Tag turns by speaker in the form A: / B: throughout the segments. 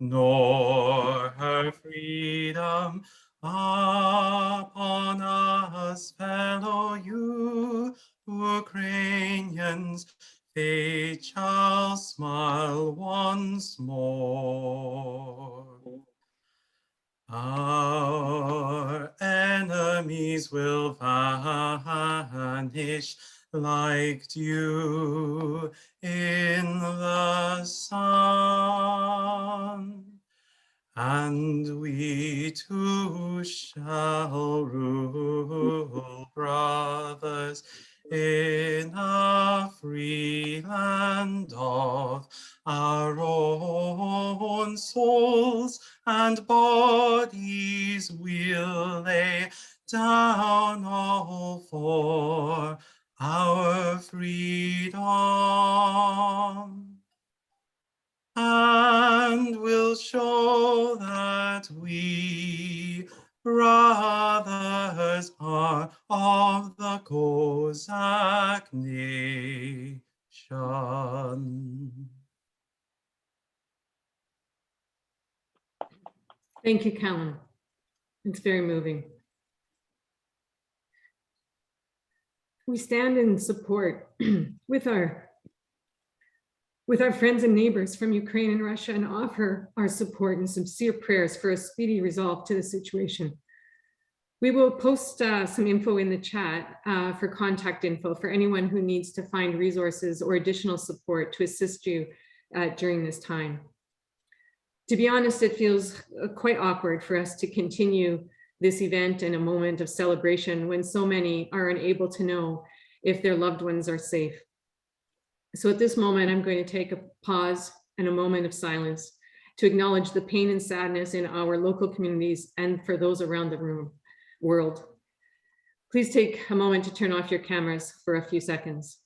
A: nor her freedom upon us, fellow Ukrainians. Fate shall smile once more. Our enemies will vanish like dew in the sun, and we too shall rule, brothers, in a free land of our own. Souls and bodies we'll lay down all for our freedom, and we'll show that we brothers are of the Cossack nation.
B: Thank you, Callum. It's very moving. We stand in support with our friends and neighbors from Ukraine and Russia, and offer our support and sincere prayers for a speedy resolve to the situation. We will post some info in the chat for contact info for anyone who needs to find resources or additional support to assist you during this time. To be honest, it feels quite awkward for us to continue this event in a moment of celebration when so many are unable to know if their loved ones are safe. So at this moment, I'm going to take a pause and a moment of silence to acknowledge the pain and sadness in our local communities and for those around the world. Please take a moment to turn off your cameras for a few seconds.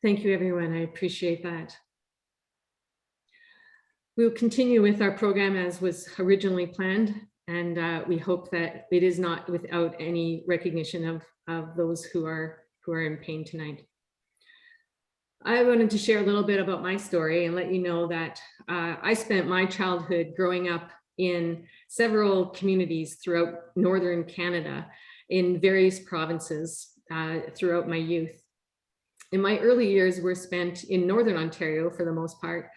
B: Thank you, everyone. I appreciate that. We'll continue with our program as was originally planned, and we hope that it is not without any recognition of those who are in pain tonight. I wanted to share a little bit about my story and let you know that I spent my childhood growing up in several communities throughout northern Canada in various provinces throughout my youth. In my early years were spent in northern Ontario for the most part,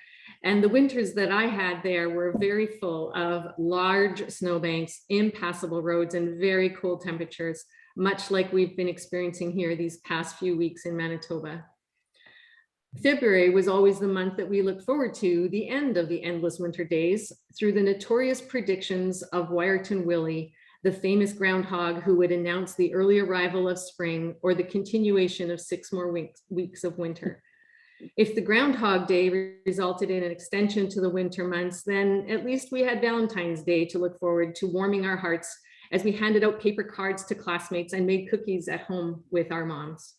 B: and the winters that I had there were very full of large snowbanks, impassable roads, and very cold temperatures, much like we've been experiencing here these past few weeks in Manitoba. February was always the month that we looked forward to the end of the endless winter days through the notorious predictions of Wiarton Willie, the famous groundhog who would announce the early arrival of spring or the continuation of 6 more weeks of winter. If the Groundhog Day resulted in an extension to the winter months, then at least we had Valentine's Day to look forward to, warming our hearts as we handed out paper cards to classmates and made cookies at home with our moms.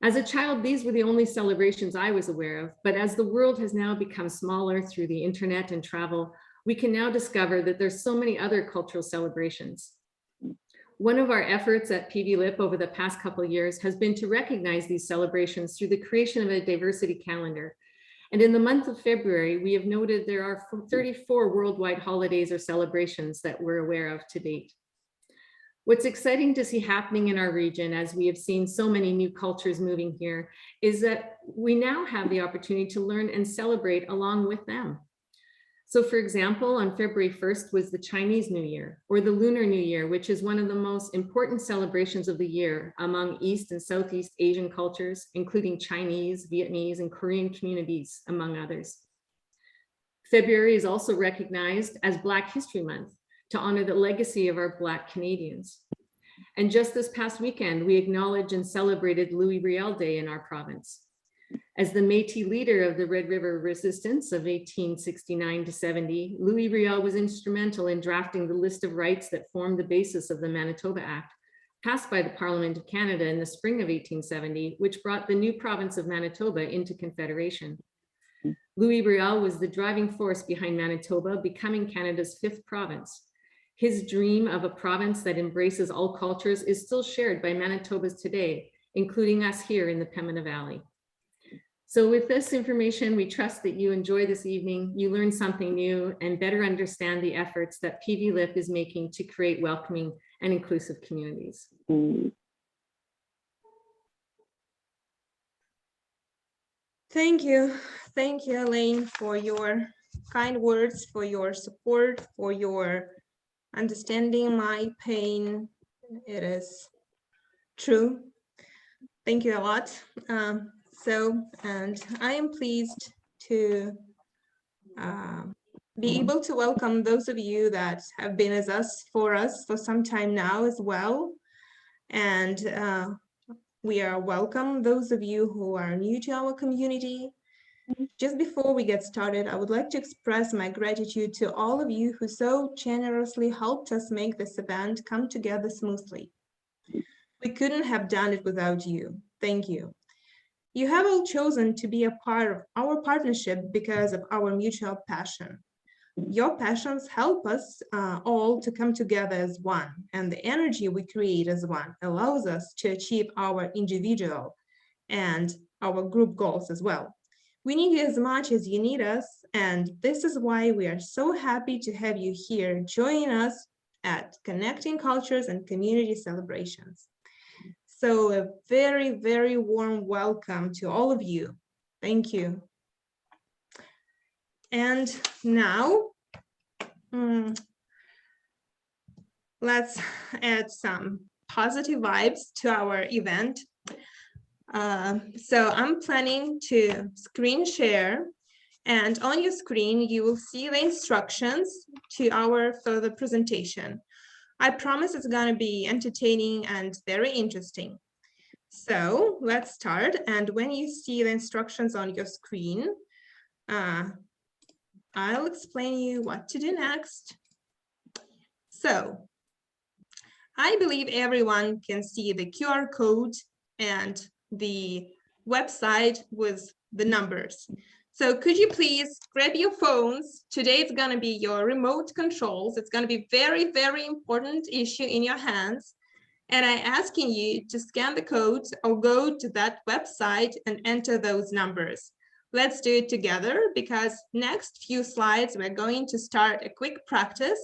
B: As a child, these were the only celebrations I was aware of, but as the world has now become smaller through the internet and travel, we can now discover that there's so many other cultural celebrations. One of our efforts at PVLIP over the past couple of years has been to recognize these celebrations through the creation of a diversity calendar. And in the month of February, we have noted there are 34 worldwide holidays or celebrations that we're aware of to date. What's exciting to see happening in our region, as we have seen so many new cultures moving here, is that we now have the opportunity to learn and celebrate along with them. So for example, on February 1st was the Chinese New Year, or the Lunar New Year, which is one of the most important celebrations of the year among East and Southeast Asian cultures, including Chinese, Vietnamese, and Korean communities, among others. February is also recognized as Black History Month to honor the legacy of our Black Canadians. And just this past weekend, we acknowledged and celebrated Louis Riel Day in our province. As the Métis leader of the Red River Resistance of 1869 to 70, Louis Riel was instrumental in drafting the list of rights that formed the basis of the Manitoba Act, passed by the Parliament of Canada in the spring of 1870, which brought the new province of Manitoba into Confederation. Louis Riel was the driving force behind Manitoba becoming Canada's 5th province. His dream of a province that embraces all cultures is still shared by Manitobans today, including us here in the Pembina Valley. So with this information, we trust that you enjoy this evening, you learn something new, and better understand the efforts that PVLIP is making to create welcoming and inclusive communities.
C: Thank you, Elaine, for your kind words, for your support, for your understanding my pain. It is true. Thank you a lot. And I am pleased to be able to welcome those of you that have been with us for some time now as well. And we are welcome those of you who are new to our community. Just before we get started, I would like to express my gratitude to all of you who so generously helped us make this event come together smoothly. We couldn't have done it without you. Thank you. You have all chosen to be a part of our partnership because of our mutual passion. Your passions help us all to come together as one, and the energy we create as one allows us to achieve our individual and our group goals as well. We need you as much as you need us, and this is why we are so happy to have you here joining us at Connecting Cultures and Community Celebrations. So a very, very warm welcome to all of you. Thank you. And now, let's add some positive vibes to our event. So I'm planning to screen share, and on your screen, you will see the instructions to our further presentation. I promise it's going to be entertaining and very interesting. So let's start. And when you see the instructions on your screen, I'll explain you what to do next. So I believe everyone can see the QR code and the website with the numbers. So could you please grab your phones? Today it's going to be your remote controls. It's going to be very, very important issue in your hands. And I'm asking you to scan the code or go to that website and enter those numbers. Let's do it together, because next few slides, we're going to start a quick practice.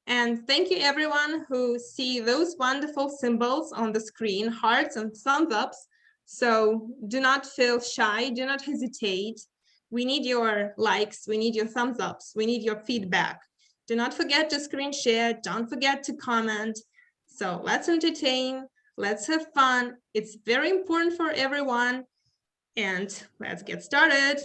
C: And thank you everyone who see those wonderful symbols on the screen, hearts and thumbs ups. So do not feel shy, do not hesitate. We need your likes, we need your thumbs ups, we need your feedback. Do not forget to screen share, don't forget to comment. So let's entertain, let's have fun. It's very important for everyone. And let's get started.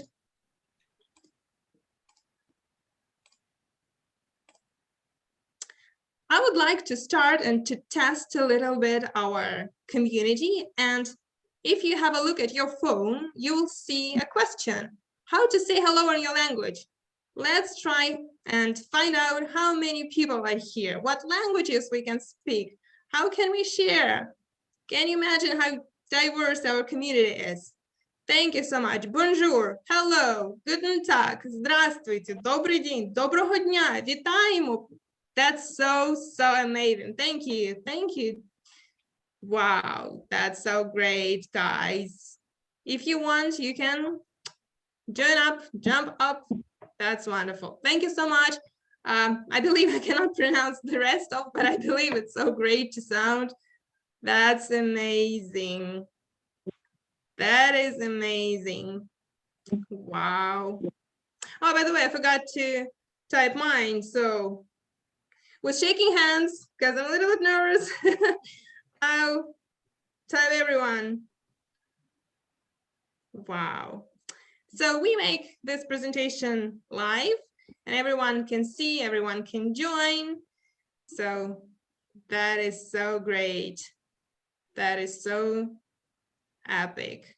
C: I would like to start and to test a little bit our community. And if you have a look at your phone, you will see a question: how to say hello in your language. Let's try and find out how many people are here, what languages we can speak, how can we share. Can you imagine how diverse our community is? Thank you so much. Bonjour, hello, guten tag, здравствуйте, добрый день, доброго дня, вітаємо. That's so amazing. Thank you, thank you. Wow, that's so great, guys. If you want, you can join up, jump up. That's wonderful. Thank you so much. I believe I cannot pronounce the rest of, but I believe it's so great to sound. That's amazing. That is amazing. Wow. Oh, by the way, I forgot to type mine. So with shaking hands, because I'm a little bit nervous, I'll type everyone. Wow. So we make this presentation live and everyone can see, everyone can join. So that is so great. That is so epic.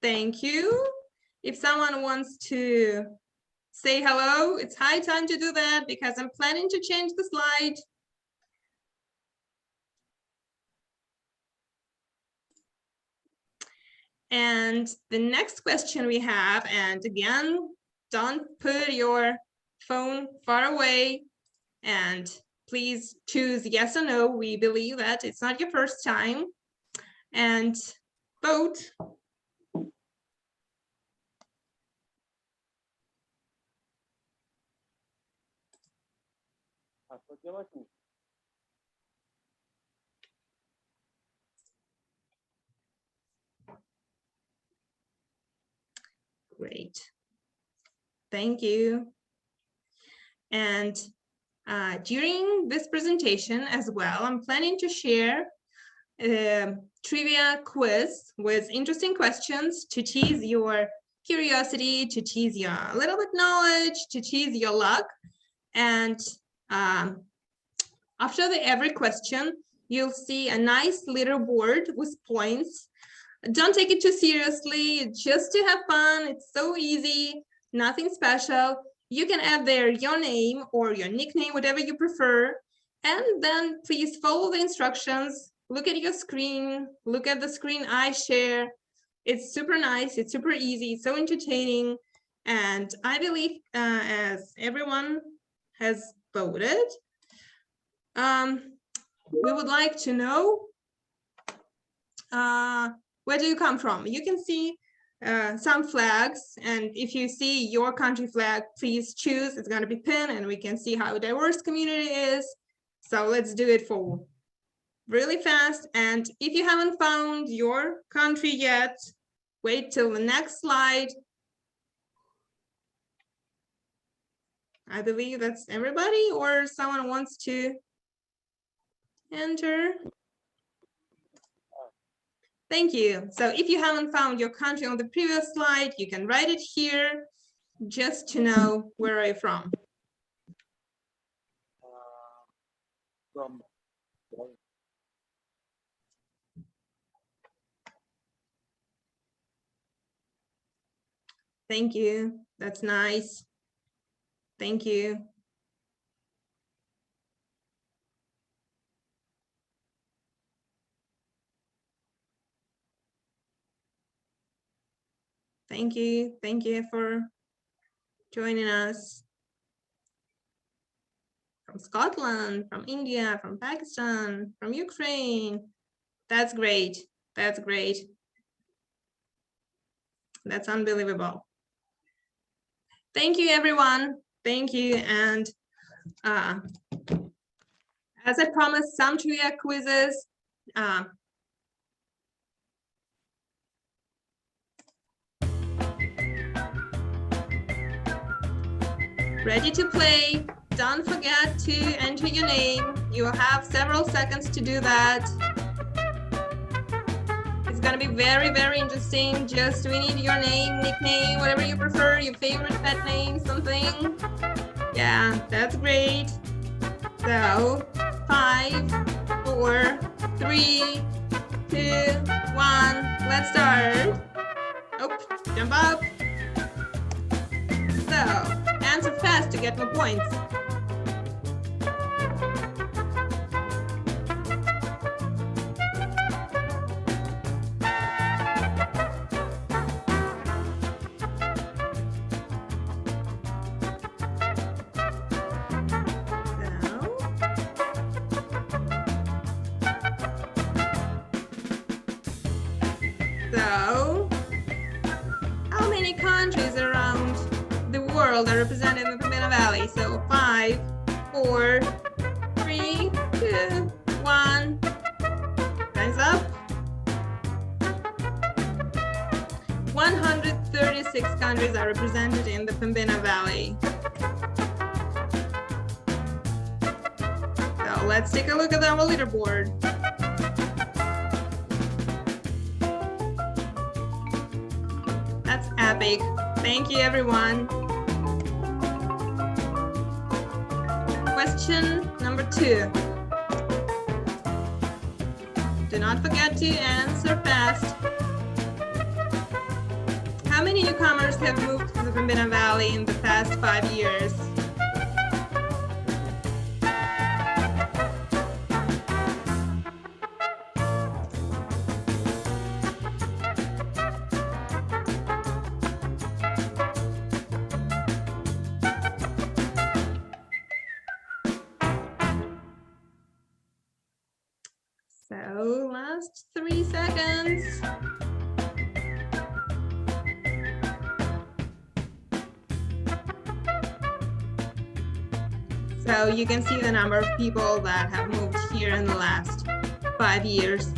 C: Thank you. If someone wants to say hello, it's high time to do that because I'm planning to change the slide. And the next question we have, and again, don't put your phone far away and please choose yes or no. We believe that it's not your first time. And vote. Great. Thank you. And during this presentation as well, I'm planning to share a trivia quiz with interesting questions to tease your curiosity, to tease your a little bit knowledge, to tease your luck. And after every question, you'll see a nice leaderboard with points. Don't take it too seriously, just to have fun. It's so easy, nothing special. You can add there your name or your nickname, whatever you prefer. And then please follow the instructions. Look at your screen, look at the screen I share. It's super nice, it's super easy, so entertaining. And I believe as everyone has voted, we would like to know where do you come from? You can see some flags, and if you see your country flag, please choose. It's going to be pinned, and we can see how diverse community is. So let's do it for really fast. And if you haven't found your country yet, wait till the next slide. I believe that's everybody, or someone wants to enter. Thank you. So if you haven't found your country on the previous slide, you can write it here just to know where are you from. Thank you. That's nice. Thank you. Thank you. Thank you for joining us. From Scotland, from India, from Pakistan, from Ukraine. That's great. That's great. That's unbelievable. Thank you, everyone. Thank you. And as I promised, some trivia quizzes. Ready to play. Don't forget to enter your name. You have several seconds to do that. It's gonna be very, very interesting. Just we need your name, nickname, whatever you prefer, your favorite pet name, something. Yeah, that's great. So 5, 4, 3, 2, 1. Let's start. Oh, jump up. So answer fast to get more points. So, how many countries around the world are represented in the Pembina Valley? So 5, 4, 3, 2, 1. Time's up. 136 countries are represented in the Pembina Valley. So let's take a look at our leaderboard. That's epic. Thank you, everyone. Question number 2. Do not forget to answer fast. How many newcomers have moved to the Pembina Valley in the past 5 years? So last 3 seconds. So you can see the number of people that have moved here in the last 5 years.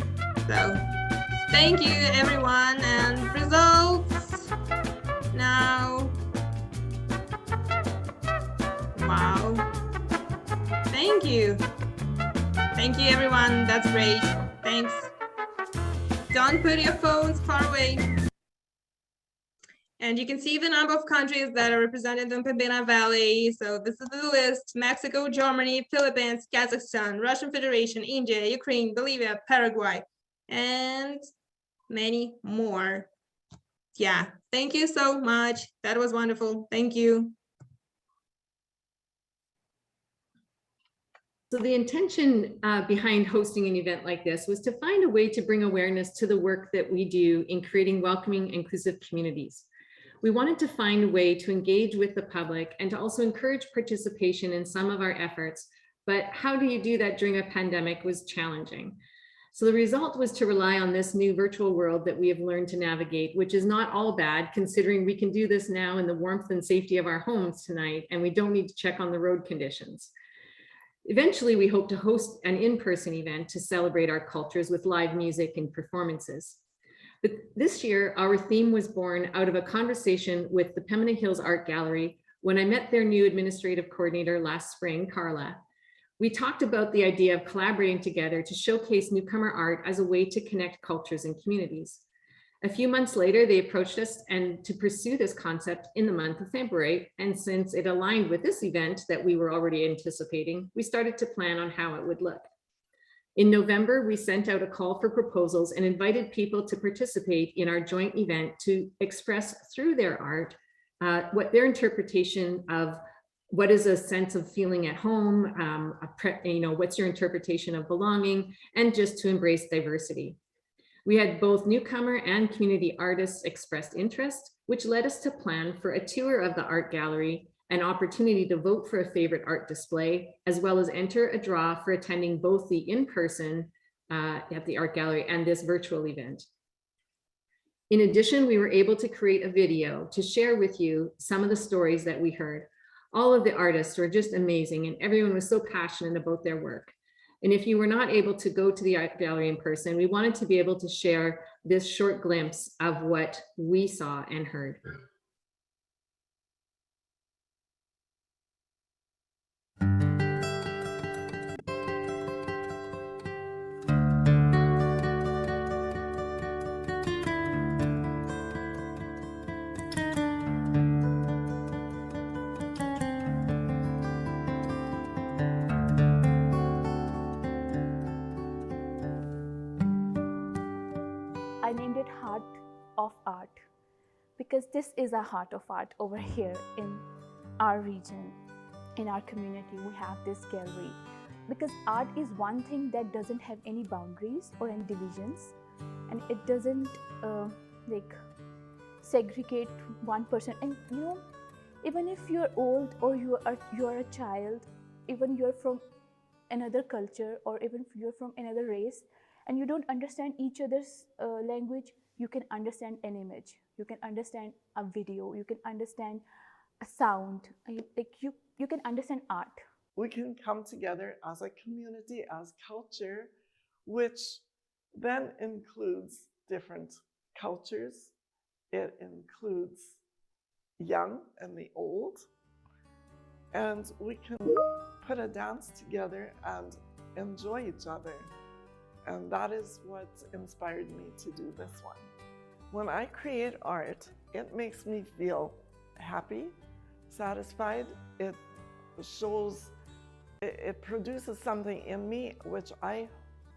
C: So thank you everyone, and results now. Wow. Thank you. Thank you everyone, that's great. Thanks. Don't put your phones far away. And you can see the number of countries that are represented in Pembina Valley. So this is the list: Mexico, Germany, Philippines, Kazakhstan, Russian Federation, India, Ukraine, Bolivia, Paraguay, and many more. Yeah, thank you so much. That was wonderful. Thank you.
B: So the intention behind hosting an event like this was to find a way to bring awareness to the work that we do in creating welcoming, inclusive communities. We wanted to find a way to engage with the public and to also encourage participation in some of our efforts. But how do you do that during a pandemic was challenging. So the result was to rely on this new virtual world that we have learned to navigate, which is not all bad, considering we can do this now in the warmth and safety of our homes tonight, and we don't need to check on the road conditions. Eventually, we hope to host an in-person event to celebrate our cultures with live music and performances. But this year, our theme was born out of a conversation with the Pembina Hills Art Gallery when I met their new administrative coordinator last spring, Carla. We talked about the idea of collaborating together to showcase newcomer art as a way to connect cultures and communities. A few months later, they approached us and to pursue this concept in the month of February. And since it aligned with this event that we were already anticipating, we started to plan on how it would look. In November, we sent out a call for proposals and invited people to participate in our joint event to express through their art what their interpretation of what is a sense of feeling at home, what's your interpretation of belonging, and just to embrace diversity. We had both newcomer and community artists expressed interest, which led us to plan for a tour of the art gallery, an opportunity to vote for a favorite art display, as well as enter a draw for attending both the in-person at the art gallery and this virtual event. In addition, we were able to create a video to share with you some of the stories that we heard. All of the artists were just amazing, and everyone was so passionate about their work. And if you were not able to go to the art gallery in person, we wanted to be able to share this short glimpse of what we saw and heard.
D: I named it Heart of Art because this is a heart of art over here in our region, in our community. We have this gallery because art is one thing that doesn't have any boundaries or any divisions, and it doesn't segregate one person. And even if you're old or you are a child, even you're from another culture or even if you're from another race, and you don't understand each other's language, you can understand an image, you can understand a video, you can understand a sound, you can understand art.
E: We can come together as a community, as culture, which then includes different cultures. It includes young and the old. And we can put a dance together and enjoy each other. And that is what inspired me to do this one. When I create art, it makes me feel happy, satisfied. It produces something in me which I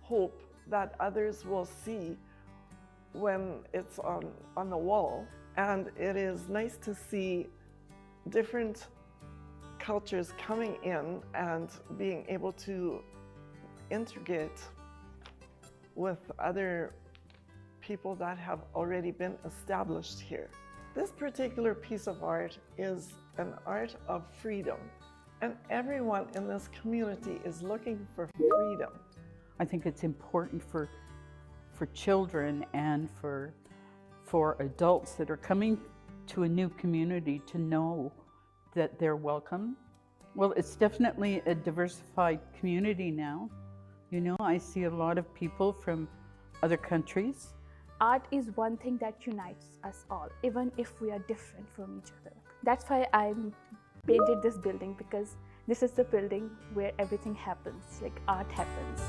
E: hope that others will see when it's on the wall. And it is nice to see different cultures coming in and being able to integrate with other people that have already been established here. This particular piece of art is an art of freedom, and everyone in this community is looking for freedom.
F: I think it's important for children and for adults that are coming to a new community to know that they're welcome. Well, it's definitely a diversified community now. You know, I see a lot of people from other countries.
D: Art is one thing that unites us all, even if we are different from each other. That's why I painted this building, because this is the building where everything happens, like art happens.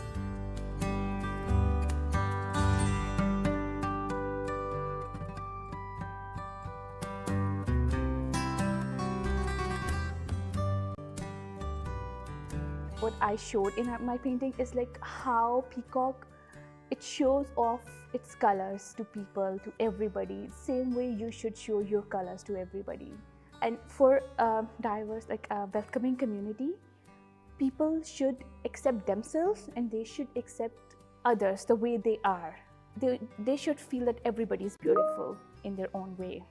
D: What I showed in my painting is like how peacock, it shows off its colors to people, to everybody. Same way you should show your colors to everybody. And for a diverse, like a welcoming community, people should accept themselves and they should accept others the way they are. They should feel that everybody is beautiful in their own way.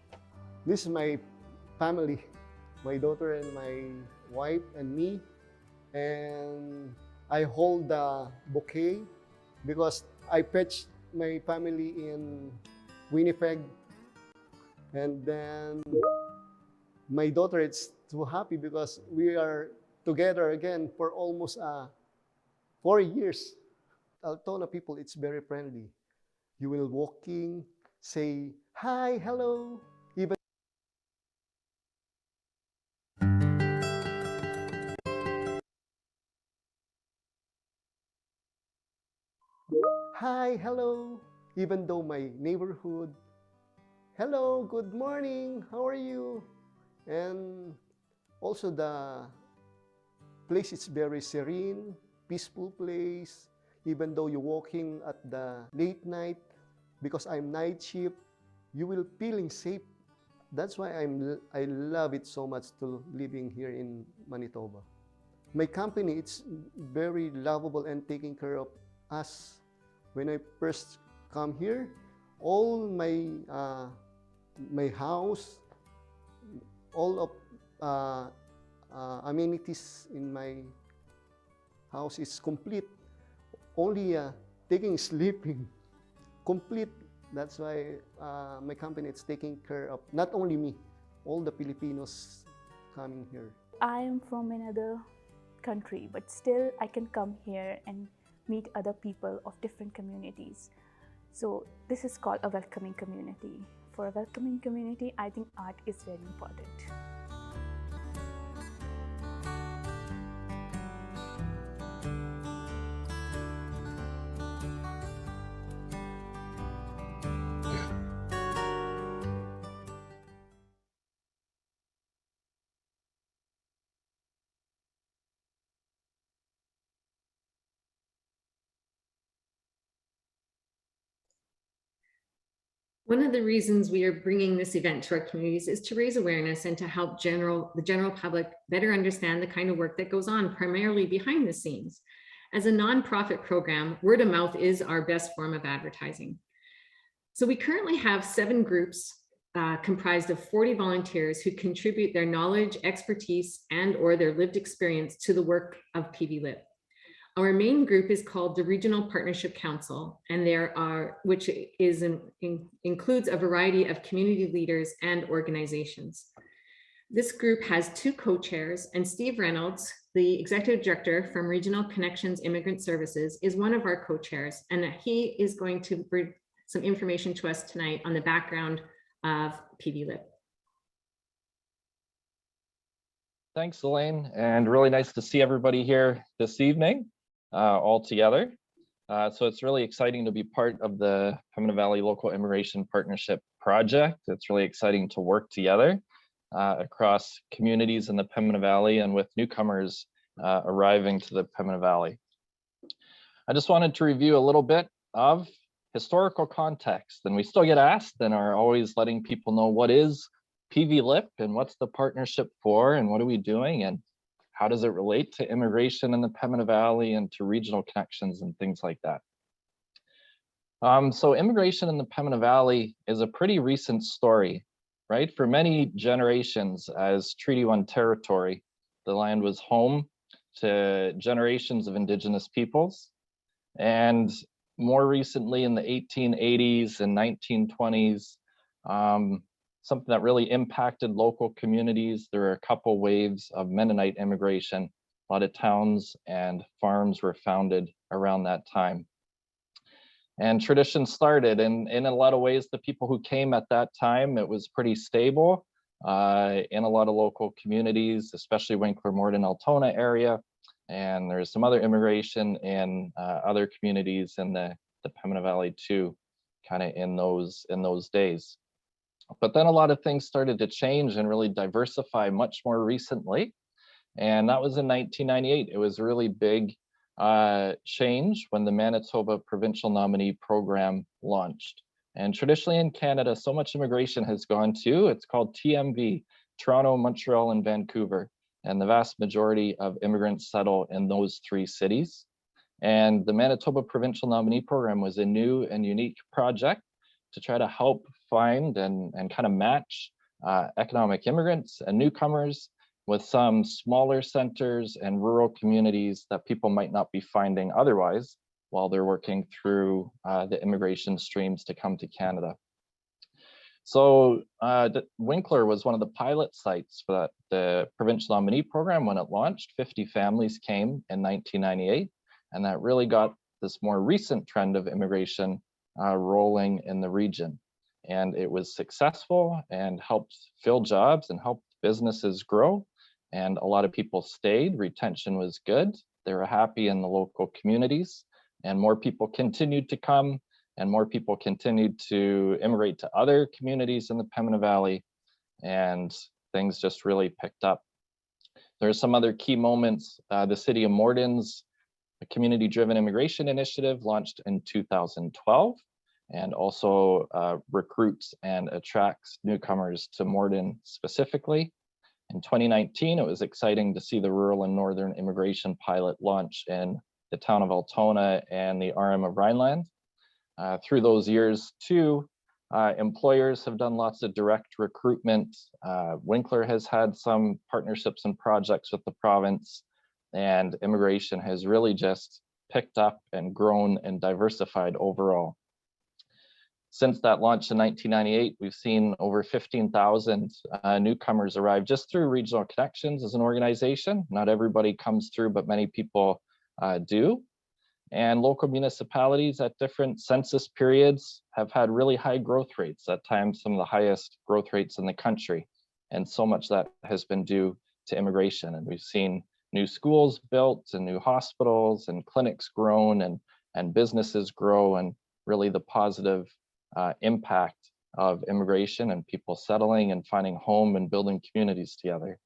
G: This is my family, my daughter and my wife and me. And I hold the bouquet because I fetched my family in Winnipeg. And then my daughter is too happy because we are together again for almost 4 years. Altona people, it's very friendly. You will walking, say hi, hello, even hi, hello, even though my neighborhood, hello, good morning, how are you? And also the place is very serene, peaceful place, even though you're walking at the late night, because I'm night shift, you will feeling safe. That's why I love it so much to living here in Manitoba. My company, it's very lovable and taking care of us. When I first come here, all my my house, all of amenities in my house is complete. Only taking sleeping, complete. That's why my company is taking care of not only me, all the Filipinos coming here.
D: I am from another country, but still I can come here and meet other people of different communities. So this is called a welcoming community. For a welcoming community, I think art is very important.
B: One of the reasons we are bringing this event to our communities is to raise awareness and to help the general public better understand the kind of work that goes on primarily behind the scenes. As a nonprofit program, word of mouth is our best form of advertising. So we currently have 7 groups comprised of 40 volunteers who contribute their knowledge, expertise, and/or their lived experience to the work of PV Lit. Our main group is called the Regional Partnership Council, and which includes a variety of community leaders and organizations. This group has 2 co-chairs, and Steve Reynolds, the executive director from Regional Connections Immigrant Services, is one of our co-chairs, and he is going to bring some information to us tonight on the background of PV Lit.
H: Thanks, Elaine, and really nice to see everybody here this evening. All together. So it's really exciting to be part of the Pembina Valley Local Immigration Partnership Project. It's really exciting to work together across communities in the Pembina Valley and with newcomers arriving to the Pembina Valley. I just wanted to review a little bit of historical context. And we still get asked and are always letting people know what is PV-LIP and what's the partnership for and what are we doing and how does it relate to immigration in the Pembina Valley and to regional connections and things like that. So immigration in the Pembina Valley is a pretty recent story, right? For many generations as Treaty 1 territory, the land was home to generations of Indigenous peoples. And more recently in the 1880s and 1920s, something that really impacted local communities. There were a couple waves of Mennonite immigration. A lot of towns and farms were founded around that time. And tradition started, and in a lot of ways, the people who came at that time, it was pretty stable in a lot of local communities, especially Winkler, Morden, Altona area. And there's some other immigration in other communities in the Pembina Valley too, kind of in those days. But then a lot of things started to change and really diversify much more recently. And that was in 1998. It was a really big change when the Manitoba Provincial Nominee Program launched. And traditionally in Canada, so much immigration has gone to, it's called TMV, Toronto, Montreal, and Vancouver. And the vast majority of immigrants settle in those three cities. And the Manitoba Provincial Nominee Program was a new and unique project to try to help find and kind of match economic immigrants and newcomers with some smaller centers and rural communities that people might not be finding otherwise while they're working through the immigration streams to come to Canada. So Winkler was one of the pilot sites for the Provincial Nominee Program when it launched. 50 families came in 1998, and that really got this more recent trend of immigration rolling in the region. And it was successful and helped fill jobs and helped businesses grow. And a lot of people stayed, retention was good. They were happy in the local communities, and more people continued to come, and more people continued to immigrate to other communities in the Pembina Valley, and things just really picked up. There are some other key moments. The City of Morden's community-driven immigration initiative launched in 2012, and also recruits and attracts newcomers to Morden specifically. In 2019, it was exciting to see the rural and northern immigration pilot launch in the town of Altona and the RM of Rhineland. Through those years too, employers have done lots of direct recruitment. Winkler has had some partnerships and projects with the province, and immigration has really just picked up and grown and diversified overall. Since that launch in 1998, we've seen over 15,000 newcomers arrive just through Regional Connections as an organization. Not everybody comes through, but many people do. And local municipalities at different census periods have had really high growth rates, at times some of the highest growth rates in the country. And so much that has been due to immigration. And we've seen new schools built and new hospitals and clinics grown and businesses grow, and really the positive impact of immigration and people settling and finding home and building communities together.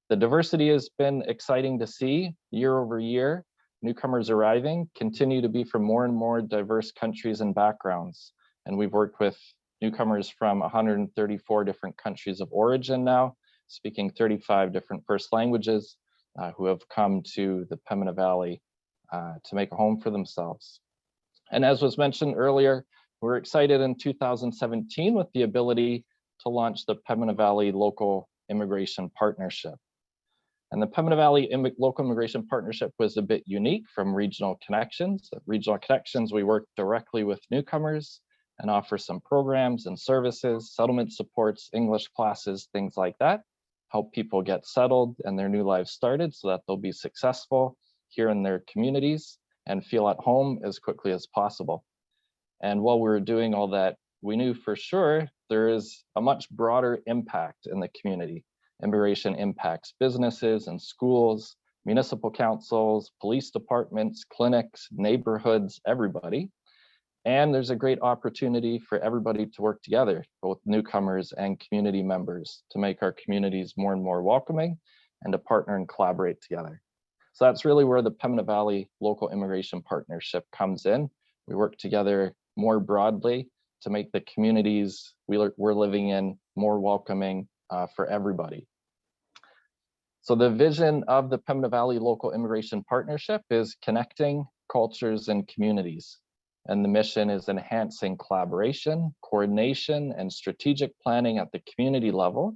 H: The diversity has been exciting to see year over year. Newcomers arriving continue to be from more and more diverse countries and backgrounds. And we've worked with newcomers from 134 different countries of origin now, speaking 35 different first languages, who have come to the Pembina Valley to make a home for themselves. And as was mentioned earlier, we're excited in 2017 with the ability to launch the Pembina Valley Local Immigration Partnership. And the Pembina Valley Local Immigration Partnership was a bit unique from Regional Connections. At Regional Connections, we work directly with newcomers and offer some programs and services, settlement supports, English classes, things like that, help people get settled and their new lives started so that they'll be successful here in their communities and feel at home as quickly as possible. And while we were doing all that, we knew for sure there is a much broader impact in the community. Immigration impacts businesses and schools, municipal councils, police departments, clinics, neighborhoods, everybody. And there's a great opportunity for everybody to work together, both newcomers and community members, to make our communities more and more welcoming and to partner and collaborate together. So that's really where the Pembina Valley Local Immigration Partnership comes in. We work together more broadly to make the communities we're living in more welcoming for everybody. So the vision of the Pembina Valley Local Immigration Partnership is connecting cultures and communities. And the mission is enhancing collaboration, coordination, and strategic planning at the community level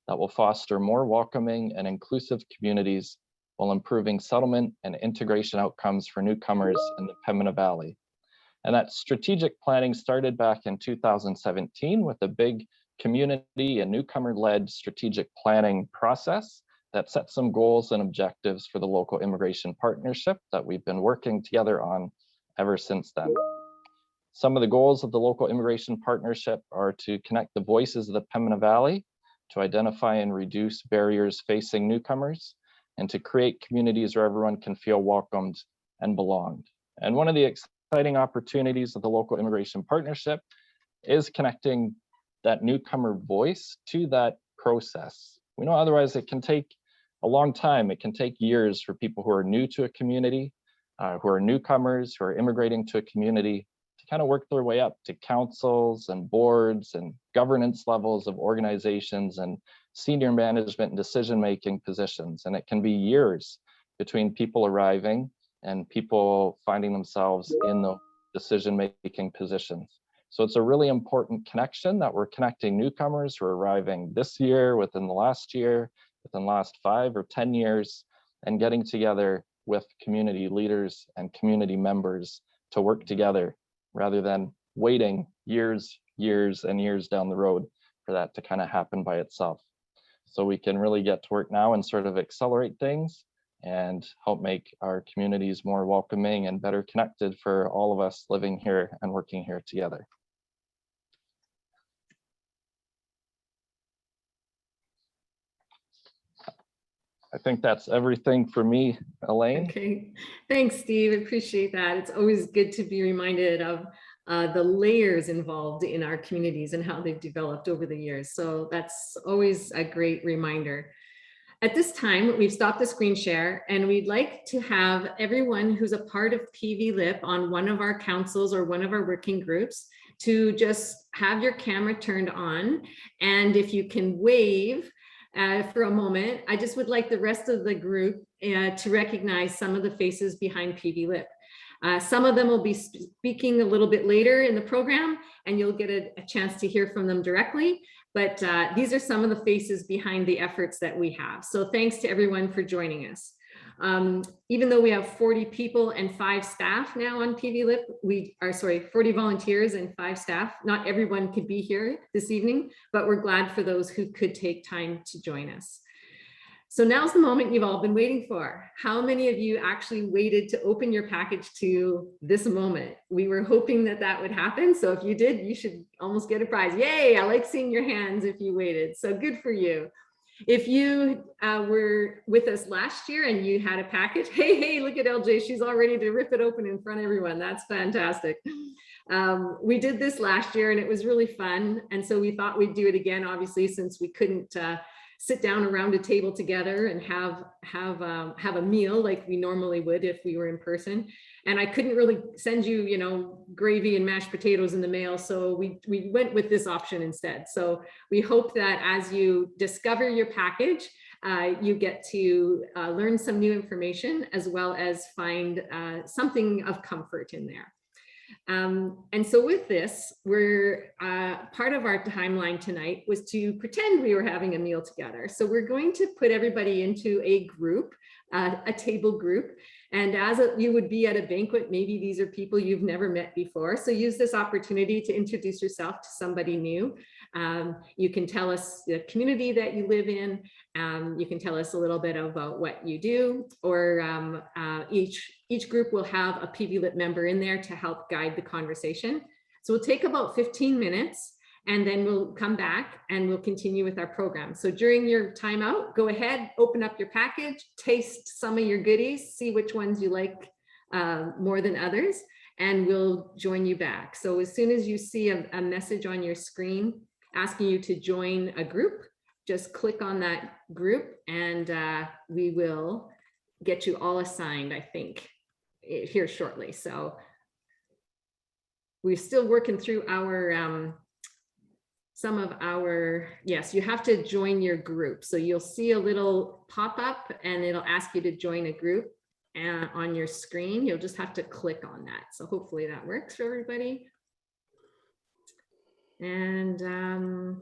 H: that will foster more welcoming and inclusive communities while improving settlement and integration outcomes for newcomers in the Pembina Valley. And that strategic planning started back in 2017 with a big community and newcomer-led strategic planning process that set some goals and objectives for the local immigration partnership that we've been working together on ever since then. Some of the goals of the local immigration partnership are to connect the voices of the Pembina Valley, to identify and reduce barriers facing newcomers, and to create communities where everyone can feel welcomed and belonged. And one of the exciting opportunities of the local immigration partnership is connecting that newcomer voice to that process. We know otherwise it can take a long time. It can take years for people who are new to a community, who are newcomers, who are immigrating to a community, to kind of work their way up to councils and boards and governance levels of organizations and senior management and decision-making positions. And it can be years between people arriving and people finding themselves in the decision-making positions. So it's a really important connection that we're connecting newcomers who are arriving this year, within the last year, within the last 5 or 10 years, and getting together with community leaders and community members to work together rather than waiting years and years down the road for that to kind of happen by itself. So we can really get to work now and sort of accelerate things and help make our communities more welcoming and better connected for all of us living here and working here together. I think that's everything for me, Elaine.
B: Okay, thanks, Steve. Appreciate that. It's always good to be reminded of the layers involved in our communities and how they've developed over the years. So that's always a great reminder. At this time, we've stopped the screen share and we'd like to have everyone who's a part of PVLIP on one of our councils or one of our working groups to just have your camera turned on. And if you can wave for a moment, I just would like the rest of the group to recognize some of the faces behind PVLIP. Some of them will be speaking a little bit later in the program and you'll get a chance to hear from them directly. But these are some of the faces behind the efforts that we have. So thanks to everyone for joining us. Even though we have 40 people and 5 staff now on PVLIP, 40 volunteers and 5 staff. Not everyone could be here this evening, but we're glad for those who could take time to join us. So now's the moment you've all been waiting for. How many of you actually waited to open your package to this moment? We were hoping that that would happen. So if you did, you should almost get a prize. Yay, I like seeing your hands if you waited. So good for you. If you were with us last year and you had a package, hey, look at LJ. She's all ready to rip it open in front of everyone. That's fantastic. We did this last year and it was really fun. And so we thought we'd do it again, obviously, since we couldn't sit down around a table together and have a meal like we normally would if we were in person. And I couldn't really send you, gravy and mashed potatoes in the mail. So we went with this option instead. So we hope that as you discover your package, you get to learn some new information as well as find something of comfort in there. And so with this, we're part of our timeline tonight was to pretend we were having a meal together. So we're going to put everybody into a group, a table group. And as you would be at a banquet, maybe these are people you've never met before. So use this opportunity to introduce yourself to somebody new. You can tell us the community that you live in. You can tell us a little bit about what you do, or each group will have a PVLIP member in there to help guide the conversation. So we'll take about 15 minutes and then we'll come back and we'll continue with our program. So during your time out, go ahead, open up your package, taste some of your goodies, see which ones you like more than others, and we'll join you back. So as soon as you see a message on your screen asking you to join a group, just click on that group and we will get you all assigned, I think, here shortly. So we're still working through our, some of our, yes, you have to join your group. So you'll see a little pop-up and it'll ask you to join a group on your screen. You'll just have to click on that. So hopefully that works for everybody. And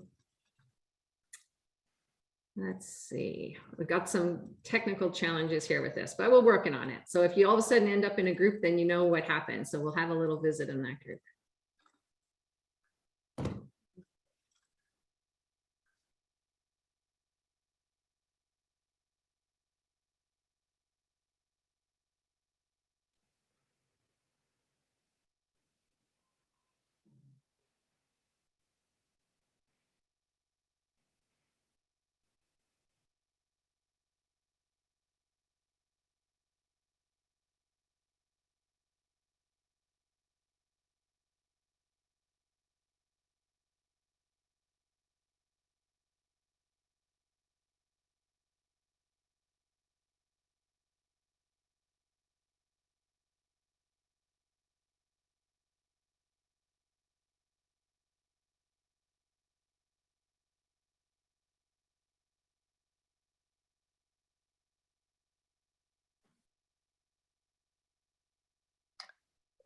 B: let's see, we've got some technical challenges here with this, but we're working on it. So if you all of a sudden end up in a group, then you know what happened. So we'll have a little visit in that group.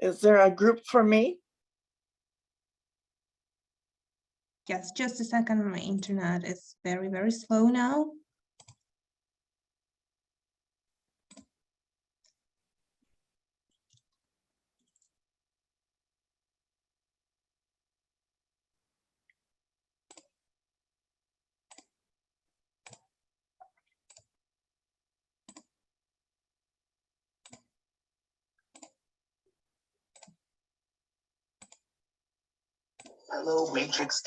E: Is there a group for me?
C: Yes, just a second. My internet is very, very slow now.
I: Hello, Matrix.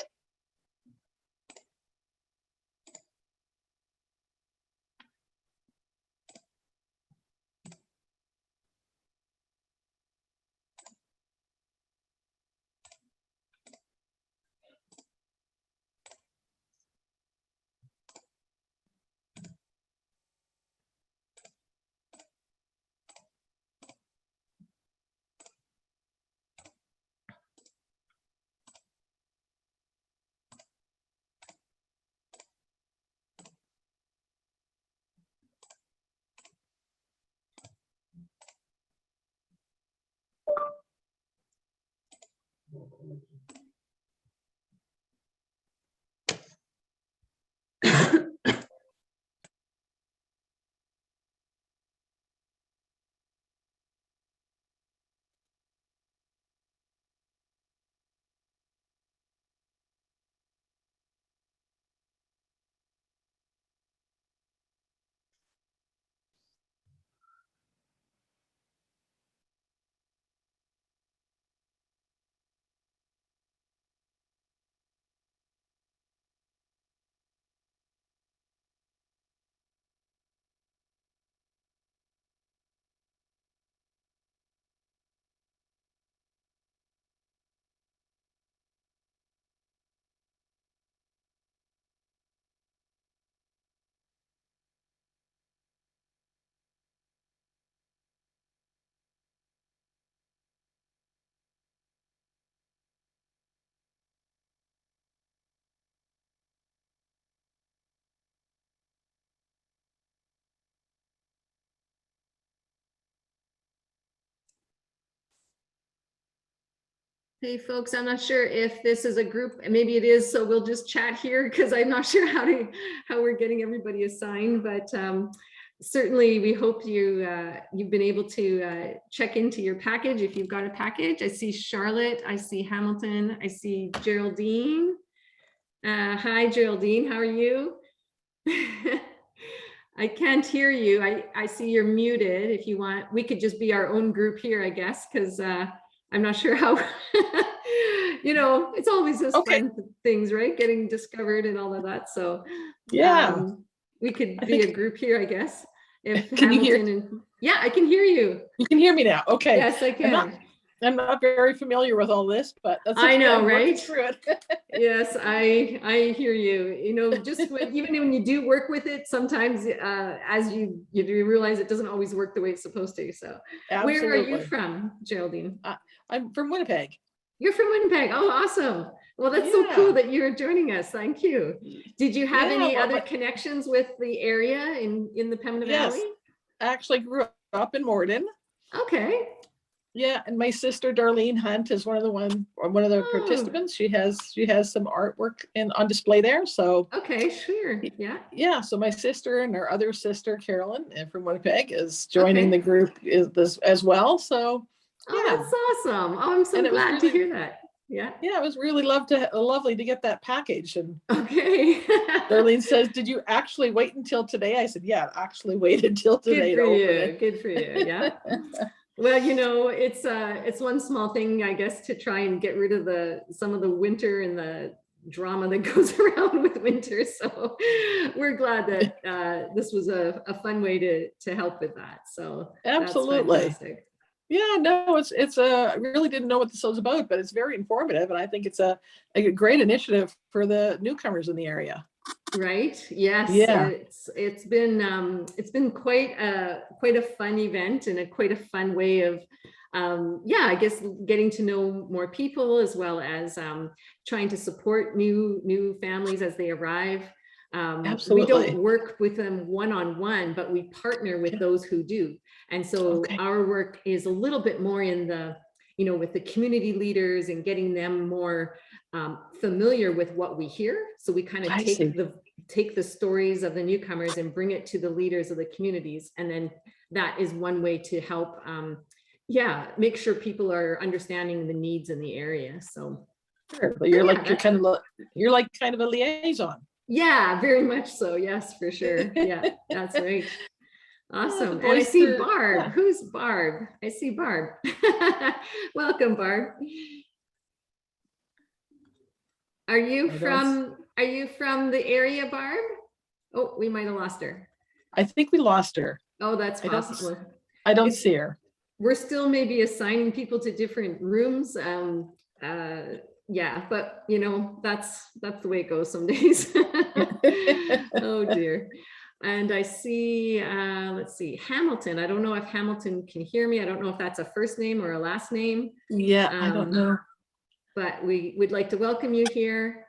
B: Hey folks, I'm not sure if this is a group, maybe it is, so we'll just chat here because I'm not sure how we're getting everybody assigned, but certainly we hope you've been able to check into your package if you've got a package. I see Charlotte, I see Hamilton, I see Geraldine. Hi Geraldine, how are you? I can't hear you. I see you're muted. If you want, we could just be our own group here, I guess, because I'm not sure how, you know, it's always those fun things, right? Getting discovered and all of that. So
J: yeah,
B: we could be a group here, I guess. If
J: can you hear?
B: Yeah, I can hear you.
J: You can hear me now. Okay.
B: Yes, I can.
J: I'm not very familiar with all this, but that's okay.
B: I know,
J: I'm working
B: right?
J: through it.
B: Yes, I hear you. You know, just even when you do work with it, sometimes as you do realize it doesn't always work the way it's supposed to. So,
J: Absolutely.
B: where are you from, Geraldine?
J: I'm from Winnipeg.
B: You're from Winnipeg. Oh, awesome. Well, that's so cool
J: Yeah.
B: that you're joining us. Thank you. Did you have
J: Yeah,
B: any
J: well,
B: other
J: my-
B: connections with the area in the Pembina
J: Yes.
B: Valley?
J: I actually grew up in Morden.
B: Okay.
J: Yeah, and my sister Darlene Hunt is one of the
B: Oh.
J: participants. She has some artwork on display there. So
B: Okay, sure. Yeah.
J: yeah, so my sister and our other sister Carolyn from Winnipeg is joining
B: Okay.
J: the group is this as well. So
B: Oh,
J: yeah,
B: that's awesome. Oh, I'm so
J: And it was
B: glad to
J: really-
B: hear that. Yeah.
J: yeah, it was really lovely to get that package. And
B: Okay.
J: Darlene says, "Did you actually wait until today?" I said, "Yeah, I actually waited till today
B: Good
J: to
B: for
J: open
B: you.
J: it."
B: Good for you. Yeah. Well, it's one small thing, I guess, to try and get rid of some of the winter and the drama that goes around with winter. So we're glad that this was a fun way to help with that. So
J: Absolutely.
B: that's fantastic.
J: Yeah, no, it's I really didn't know what this was about, but it's very informative, and I think it's a great initiative for the newcomers in the area.
B: Right. Yes.
J: Yeah.
B: It's been quite a fun event and quite a fun way of I guess getting to know more people, as well as trying to support new families as they arrive. We
J: Absolutely.
B: don't work with them one-on-one, but we partner with those who do. And so
J: Okay.
B: our work is a little bit more in the, with the community leaders and getting them more familiar with what we hear. So we kind of
J: I see.
B: take the stories of the newcomers and bring it to the leaders of the communities. And then that is one way to help, make sure people are understanding the needs in the area. So
J: Sure. But you're like
B: that's-
J: you're like kind of a liaison.
B: yeah, very much so. Yes, for sure. Yeah, that's right. Awesome. And I
J: voice
B: see
J: to-
B: Barb.
J: yeah.
B: Who's Barb? I see Barb. Welcome, Barb. Are you
J: I don't
B: from the area, Barb? Oh, we might have lost her.
J: I think we lost her.
B: Oh, that's
J: I don't-
B: possible.
J: I don't
B: It's-
J: see her.
B: We're still maybe assigning people to different rooms. But that's the way it goes some days. Oh dear. And I see, let's see, Hamilton. I don't know if Hamilton can hear me. I don't know if that's a first name or a last name,
J: Yeah, I don't know.
B: but we would like to welcome you here.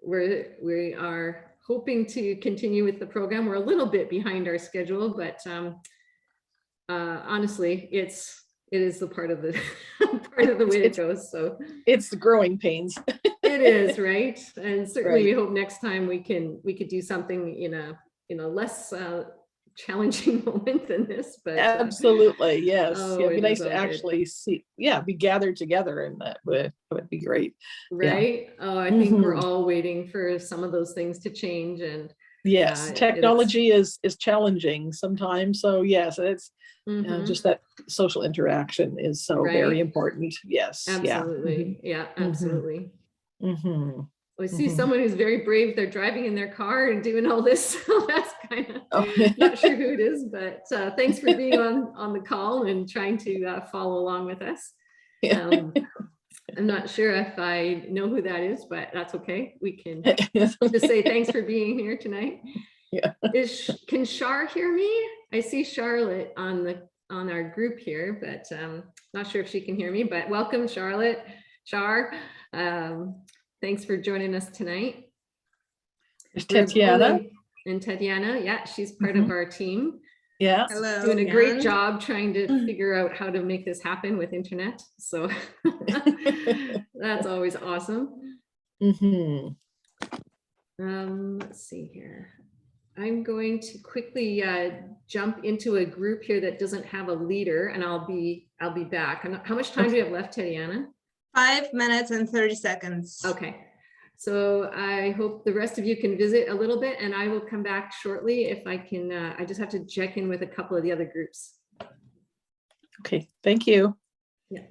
B: We are hoping to continue with the program. We're a little bit behind our schedule, but honestly, it is the part of the way it goes. So
J: It's the growing pains.
B: it is, right? And certainly we
J: Right.
B: hope next time we could do something in a less challenging moment than this. But
J: Absolutely, yes.
B: oh,
J: Yeah, it'd be
B: it
J: nice
B: is
J: to
B: all good.
J: actually be gathered together, and that would be great.
B: right? Oh, I think we're
J: Mhm.
B: all waiting for some of those things to change. And
J: Yes,
B: it is.
J: technology is challenging sometimes. So yes, it's
B: Mhm.
J: just that social interaction is so
B: Right.
J: very important. Yes.
B: Absolutely. Yeah, absolutely.
J: Yeah. Mm-hmm.
B: We see
J: Mhm.
B: someone who's very brave. They're driving in their car and doing all this. So that's kind of
J: Oh.
B: not sure who it is, but thanks for being on the call and trying to follow along with us. I'm not sure if I know who that is, but that's okay. We can just say thanks for being here tonight.
J: Yeah.
B: Can Shar hear me? I see Charlotte on our group here, but not sure if she can hear me. But welcome, Charlotte. Shar. Thanks for joining us tonight.
J: There's
B: We're
J: Tatiana.
B: really- And Tatiana, yeah, she's part of our team.
J: Yeah.
C: Hello.
B: Doing a great
C: again.
B: job trying to figure out how to make this happen with internet. So that's always awesome.
J: Mm-hmm.
B: Let's see here. I'm going to quickly jump into a group here that doesn't have a leader, and I'll be back. How much time do we have left, Tatiana?
C: 5 minutes and 30 seconds.
B: Okay. So I hope the rest of you can visit a little bit, and I will come back shortly if I can. I just have to check in with a couple of the other groups.
J: Okay, thank you.
B: Yeah.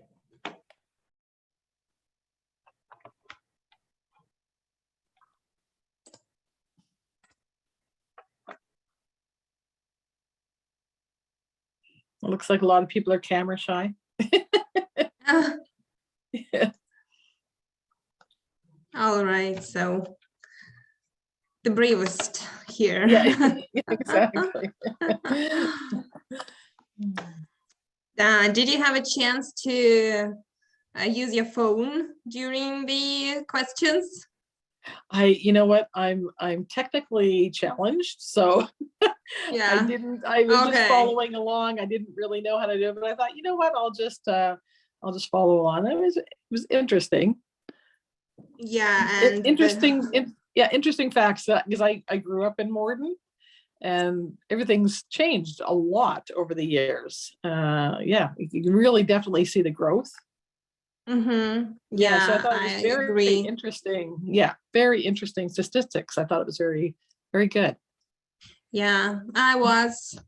J: It looks like a lot of people are camera shy.
C: Ah,
J: Yeah.
C: all right, so the bravest here.
J: Yeah, exactly.
C: Did you have a chance to use your phone during the questions?
J: You know what, I'm technically challenged, so I
C: Yeah.
J: was just
C: Okay.
J: following along. I didn't really know how to do it, but I thought, you know what, I'll just follow along. It was interesting.
C: Yeah,
J: It-
C: and
J: interesting, interesting facts, because I grew up in Morden, and everything's changed a lot over the years. Yeah, you can really definitely see the growth.
C: Mm-hmm.
J: Yeah, so I
C: Yeah,
J: thought it
C: I
J: was very
C: agree.
J: interesting. Yeah, very interesting statistics. I thought it was very, very good.
C: Yeah, I was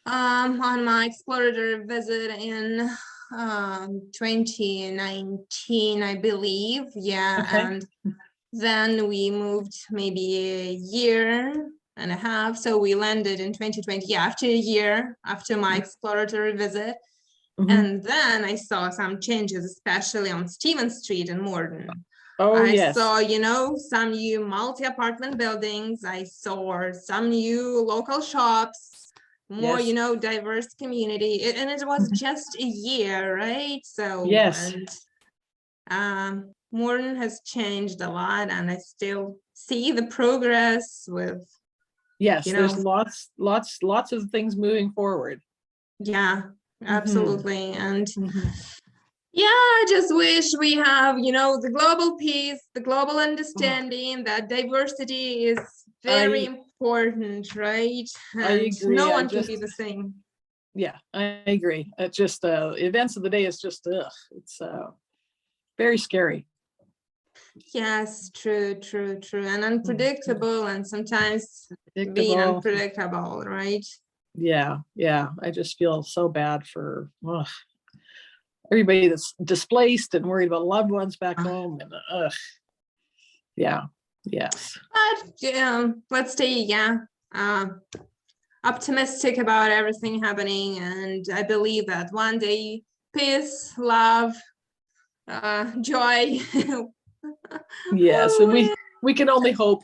C: on my exploratory visit in 2019, I believe. Yeah,
J: Okay.
C: and then we moved maybe a year and a half. So we landed in 2020, yeah, after a year after my exploratory visit.
J: Mhm.
C: And then I saw some changes, especially on Stevens Street in Morden.
J: Oh,
C: I
J: yes.
C: saw, you know, some new multi-apartment buildings. I saw some new local shops, more,
J: Yes.
C: you know, diverse community. And it was just a year, right? So,
J: Yes.
C: and Morden has changed a lot, and I still see the progress with,
J: Yes,
C: you
J: there's
C: know,
J: lots of things moving forward.
C: yeah, absolutely. And
J: Mhm.
C: yeah, I just wish we have, you know, the global peace, the global
J: Oh.
C: understanding that diversity is very important, right?
J: I
C: And
J: agree.
C: no
J: I
C: one can
J: just,
C: be the same.
J: yeah, I agree. It's just events of the day is just it's very scary.
C: Yes, true, true, true. And unpredictable, and sometimes being
J: Predictable.
C: unpredictable, right?
J: Yeah, yeah. I just feel so bad for everybody that's displaced and worried about loved ones back home. And yeah, yes.
C: But let's stay, yeah, optimistic about everything happening. And I believe that one day peace, love, joy.
J: Yes, and we can only hope.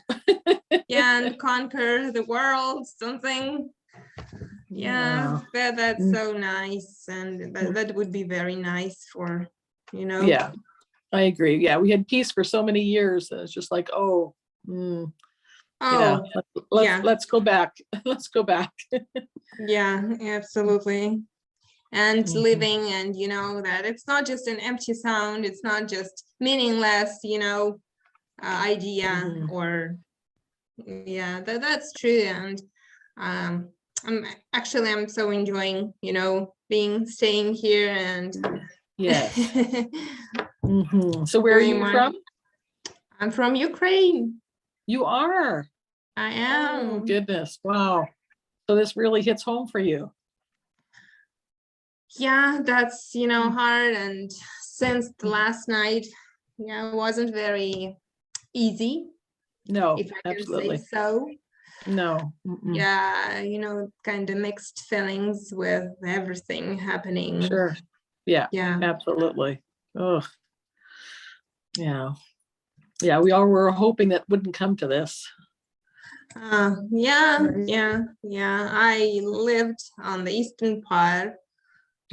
C: Yeah, and conquer the world, something. Yeah, that's so nice, and that would be very nice for, you know.
J: Yeah, I agree. Yeah, we had peace for so many years. And it's just like, yeah, let's go back. Let's go back.
C: Yeah, absolutely. And
J: Mhm.
C: living, and you know that it's not just an empty sound, it's not just meaningless, you know, idea,
J: Mhm.
C: or yeah, that's true. And I'm so enjoying, you know, staying here. And
J: Yes. Mhm. So where are
C: doing
J: you
C: my-
J: from?
C: I'm from Ukraine.
J: You are.
C: I
J: Oh,
C: am.
J: goodness. Wow. So this really hits home for you.
C: Yeah, that's, you know, hard. And since the last night, yeah, it wasn't very easy,
J: No,
C: if I can
J: absolutely.
C: say so.
J: No. Mm-mm.
C: Yeah, you know, kind of mixed feelings with everything happening.
J: Sure. Yeah.
C: Yeah.
J: Absolutely. Oh. Yeah. Yeah. We all were hoping that wouldn't come to this.
C: Yeah. I lived on the eastern part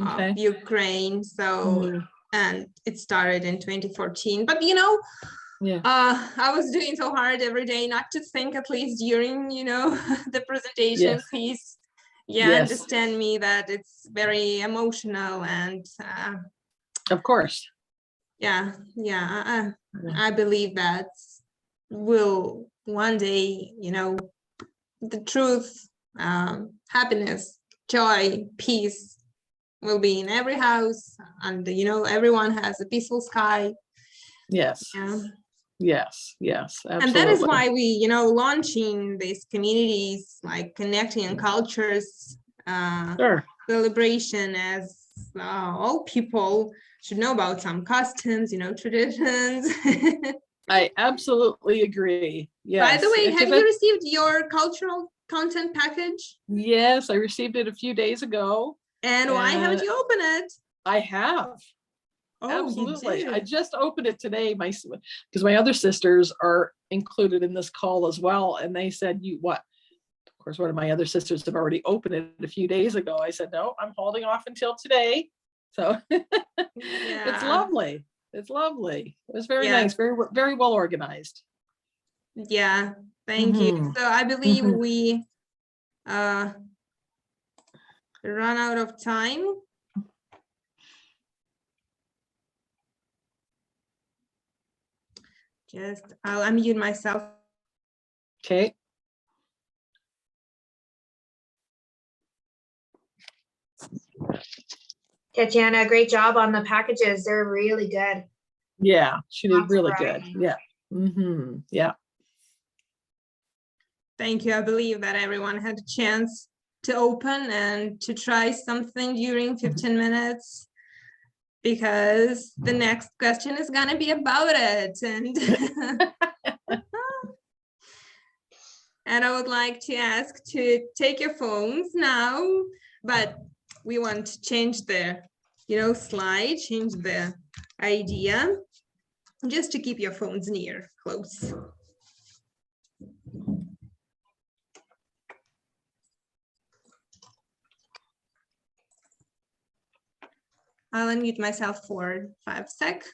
J: Okay.
C: of Ukraine, so
J: Mhm.
C: and it started in 2014. But you know,
J: Yeah.
C: I was doing so hard every day not to think, at least during, you know, the presentation
J: Yes.
C: piece. Yeah,
J: Yes.
C: understand me that it's very emotional, and
J: Of course.
C: yeah, I believe that will one day, you know, the truth, happiness, joy, peace will be in every house, and you know, everyone has a peaceful sky.
J: Yes.
C: Yeah.
J: Yes. Yes. Absolutely.
C: And that is why we, you know, launching these communities, like connecting cultures,
J: Sure.
C: celebration, as all people should know about some customs, you know, traditions.
J: I absolutely agree. Yes.
C: By the way,
J: And
C: have
J: 'cause
C: you received your cultural content package?
J: Yes, I received it a few days ago.
C: And why haven't you opened it?
J: I have.
C: Oh,
J: Absolutely.
C: you
J: I
C: did.
J: just opened it today, because my other sisters are included in this call as well. And they said, what? Of course, one of my other sisters have already opened it a few days ago. I said, no, I'm holding off until today. So it's
C: Yeah.
J: lovely. It's lovely. It was very
C: Yeah.
J: nice, very well organized.
C: Yeah, thank you.
J: Mhm.
C: So I believe
J: Mhm.
C: we run out of time. I'll unmute myself.
J: Okay.
K: Tatiana, great job on the packages. They're really good.
J: Yeah, she did
K: Lots of
J: really good.
K: variety.
J: Yeah. Yeah.
C: Thank you. I believe that everyone had a chance to open and to try something during 15 minutes, because the next question is gonna be about it. And I would like to ask to take your phones now, but we want to change the, slide, change the idea, just to keep your phones near, close. I'll unmute myself for 5 sec.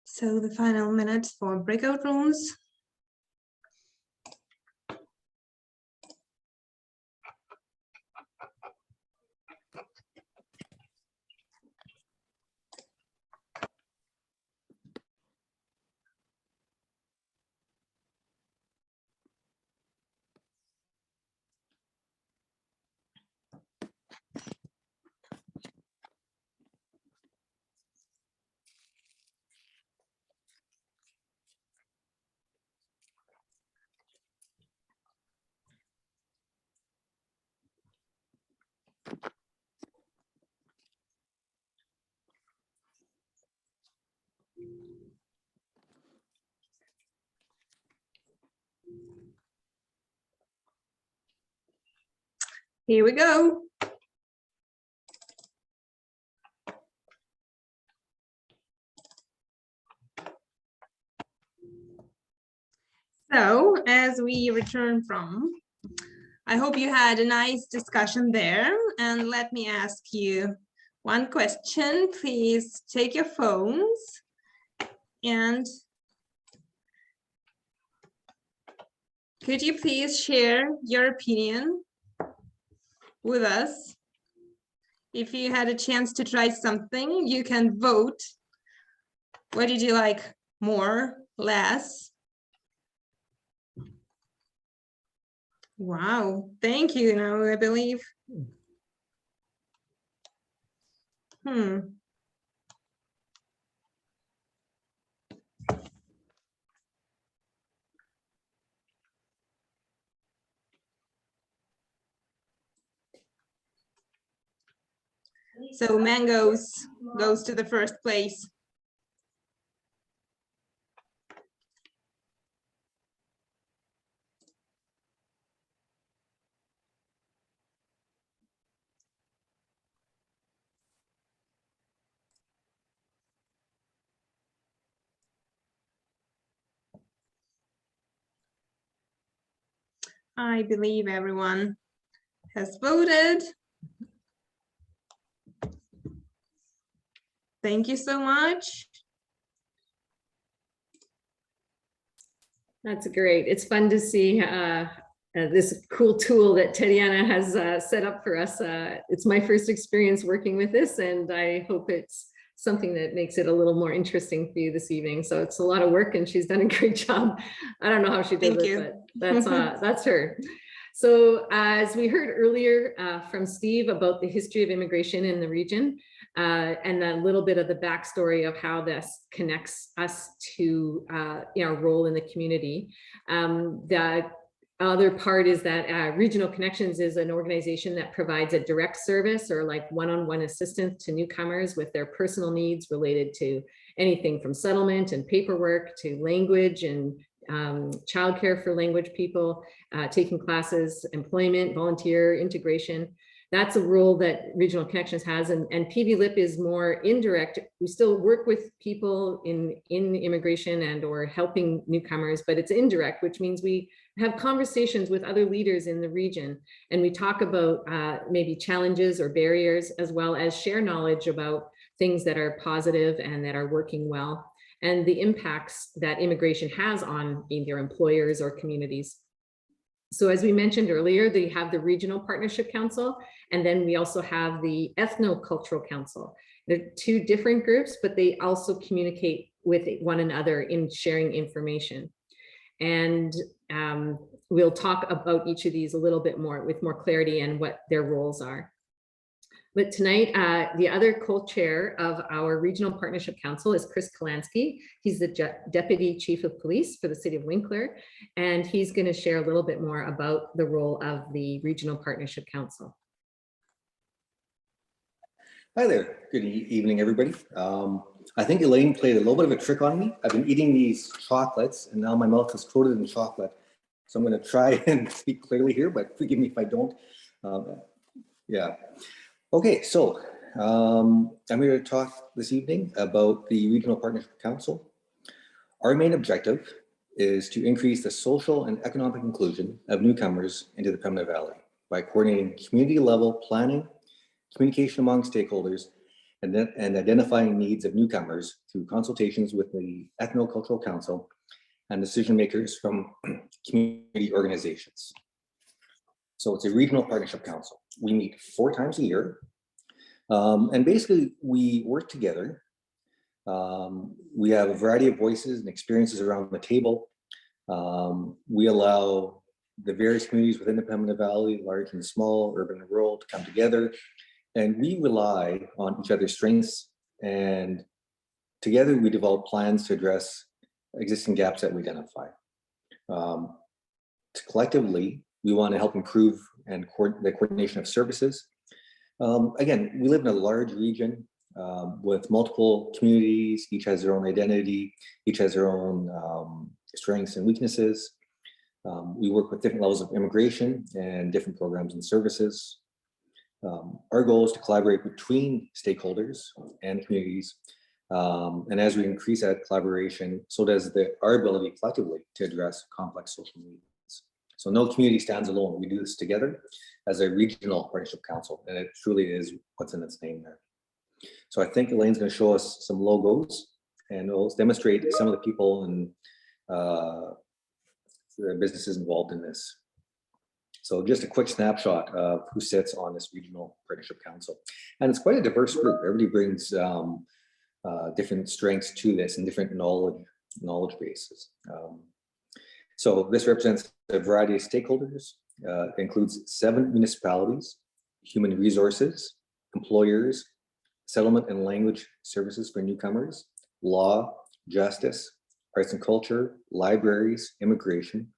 C: So the final minutes for breakout rooms. Here we go. So as we return from, I hope you had a nice discussion there, and let me ask you one question. Please take your phones and could you please share your opinion with us? If you had a chance to try something, you can vote. What did you like more, less? Wow, thank you. Now I believe. So mangoes goes to the first place. I believe everyone has voted. Thank you so much.
B: That's great. It's fun to see this cool tool that Tatiana has set up for us. It's my first experience working with this, and I hope it's something that makes it a little more interesting for you this evening. So it's a lot of work, and she's done a great job. I don't know how she does
C: Thank
B: it,
C: you.
B: but that's her. So as we heard earlier from Steve about the history of immigration in the region and a little bit of the backstory of how this connects us to our role in the community. The other part is that Regional Connections is an organization that provides a direct service or like one-on-one assistance to newcomers with their personal needs related to anything from settlement and paperwork to language and childcare for language people, taking classes, employment, volunteer, integration. That's a role that Regional Connections has, and PVLIP is more indirect. We still work with people in immigration and or helping newcomers, but it's indirect, which means we have conversations with other leaders in the region, and we talk about maybe challenges or barriers, as well as share knowledge about things that are positive and that are working well, and the impacts that immigration has on either employers or communities. So as we mentioned earlier, they have the Regional Partnership Council, and then we also have the Ethnocultural Council. They're two different groups, but they also communicate with one another in sharing information. And we'll talk about each of these a little bit more with more clarity and what their roles are. But tonight, the other co-chair of our Regional Partnership Council is Chris Kalansky. He's the Deputy Chief of Police for the City of Winkler, and he's going to share a little bit more about the role of the Regional Partnership Council.
L: Hi there. Good evening, everybody. I think Elaine played a little bit of a trick on me. I've been eating these chocolates, and now my mouth is coated in chocolate. So I'm going to try and speak clearly here, but forgive me if I don't. Yeah. Okay, so I'm here to talk this evening about the Regional Partnership Council. Our main objective is to increase the social and economic inclusion of newcomers into the Pembina Valley by coordinating community-level planning, communication among stakeholders, and identifying needs of newcomers through consultations with the Ethnocultural Council and decision makers from community organizations. So it's a Regional Partnership Council. We meet 4 times a year, and basically we work together. We have a variety of voices and experiences around the table. We allow the various communities within the Pembina Valley, large and small, urban and rural, to come together, and we rely on each other's strengths, and together we develop plans to address existing gaps that we identify. Collectively, we want to help improve and the coordination of services. Again, we live in a large region with multiple communities. Each has their own identity. Each has their own strengths and weaknesses. We work with different levels of immigration and different programs and services. Our goal is to collaborate between stakeholders and communities. And as we increase that collaboration, so does our ability collectively to address complex social needs. So no community stands alone. We do this together as a Regional Partnership Council, and it truly is what's in its name there. So I think Elaine's going to show us some logos, and we'll demonstrate some of the people and the businesses involved in this. So just a quick snapshot of who sits on this Regional Partnership Council. And it's quite a diverse group. Everybody brings different strengths to this and different knowledge bases. So this represents a variety of stakeholders. It includes 7 municipalities, human resources, employers, settlement and language services for newcomers, law, justice, arts and culture, libraries, immigration,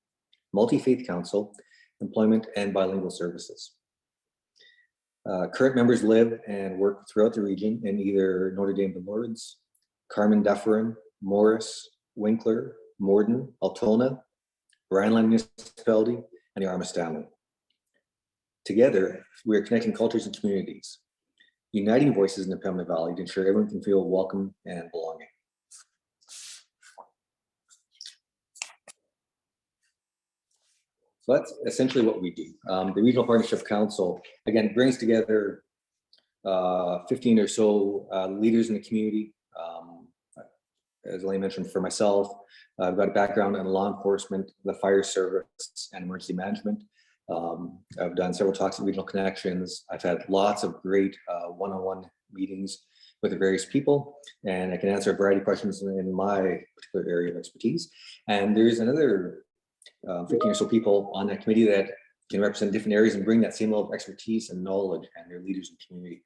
L: multi-faith council, employment, and bilingual services. Current members live and work throughout the region in either Notre Dame de Lourdes, Carmen Dufferin, Morris, Winkler, Morden, Altona, Rhineland Municipality, and the Armas Family. Together, we are connecting cultures and communities, uniting voices in the Pembina Valley to ensure everyone can feel welcome and belonging. So that's essentially what we do. The Regional Partnership Council, again, brings together 15 or so leaders in the community. As Elaine mentioned, for myself, I've got a background in law enforcement, the fire service, and emergency management. I've done several talks at Regional Connections. I've had lots of great one-on-one meetings with the various people, and I can answer a variety of questions in my particular area of expertise. And there's another 15 or so people on that committee that can represent different areas and bring that same level of expertise and knowledge, and their leaders in the community.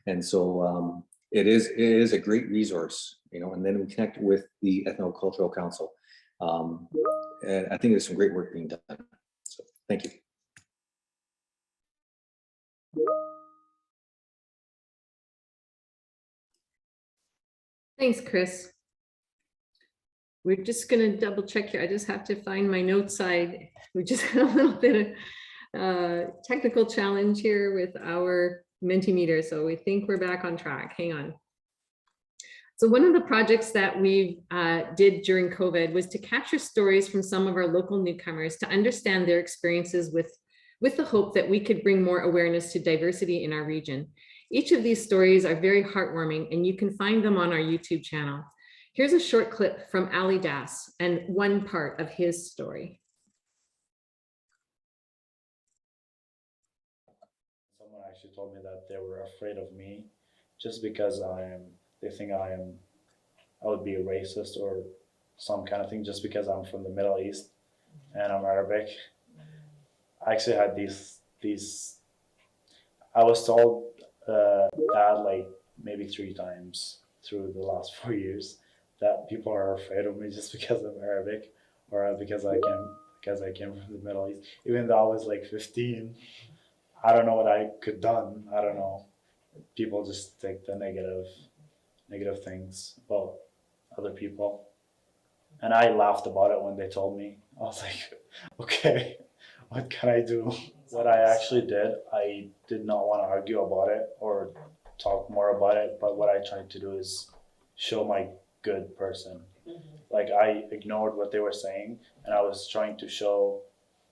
L: And so it is a great resource, you know, and then we connect with the Ethnocultural Council. And I think there's some great work being done. So thank you.
B: Thanks, Chris. We're just going to double check here. I just have to find my notes side. We just had a little bit of technical challenge here with our Mentimeter, so we think we're back on track. Hang on. So one of the projects that we did during COVID was to capture stories from some of our local newcomers to understand their experiences with the hope that we could bring more awareness to diversity in our region. Each of these stories are very heartwarming, and you can find them on our YouTube channel. Here's a short clip from Ali Das and one part of his story.
M: Someone actually told me that they were afraid of me just because they think I would be a racist or some kind of thing just because I'm from the Middle East and I'm Arabic. I actually had these I was told that like maybe 3 times through the last 4 years that people are afraid of me just because I'm Arabic or because I came from the Middle East. Even though I was like 15, I don't know what I could done. I don't know. People just take the negative things about other people. And I laughed about it when they told me. I was like, okay, what can I do? What I actually did, I did not want to argue about it or talk more about it, but what I tried to do is show my good person. Like I ignored what they were saying, and I was trying to show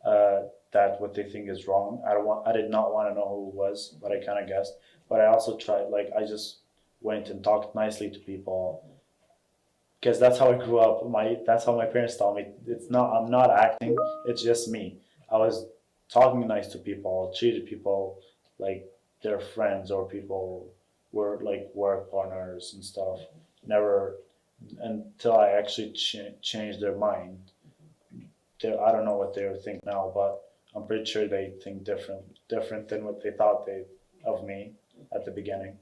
M: that what they think is wrong. I did not want to know who it was, but I kind of guessed. But I also tried, like I just went and talked nicely to people, because that's how I grew up. That's how my parents taught me. I'm not acting. It's just me. I was talking nice to people, treated people like they're friends or people were like work partners and stuff. Never until I actually changed their mind. I don't know what they think now, but I'm pretty sure they think different than what they thought of me at the beginning.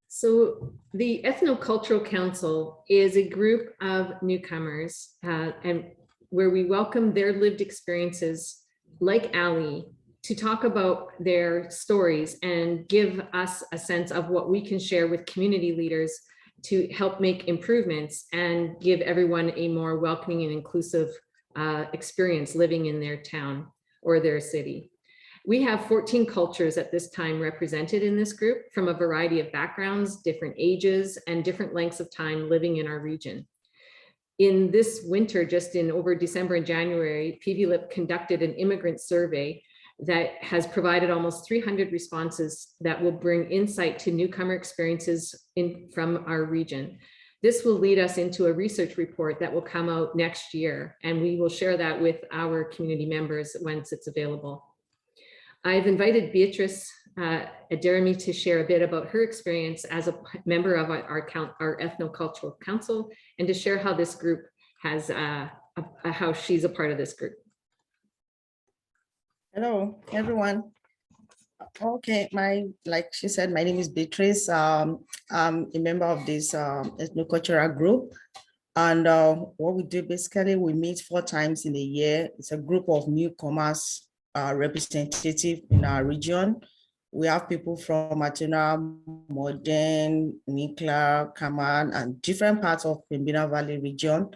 B: So the Ethnocultural Council is a group of newcomers and where we welcome their lived experiences, like Ali, to talk about their stories and give us a sense of what we can share with community leaders to help make improvements and give everyone a more welcoming and inclusive experience living in their town or their city. We have 14 cultures at this time represented in this group from a variety of backgrounds, different ages, and different lengths of time living in our region. In this winter, just in over December and January, PVLIP conducted an immigrant survey that has provided almost 300 responses that will bring insight to newcomer experiences from our region. This will lead us into a research report that will come out next year, and we will share that with our community members once it's available. I've invited Beatrice Aderemi to share a bit about her experience as a member of our Ethnocultural Council and to share how this group has, how she's a part of this group.
N: Hello, everyone. Okay, like she said, my name is Beatrice. I'm a member of this ethnocultural group. And what we do basically, we meet 4 times in a year. It's a group of newcomers representative in our region. We have people from Matuna, Modern, Nikla, Kaman, and different parts of Pembina Valley region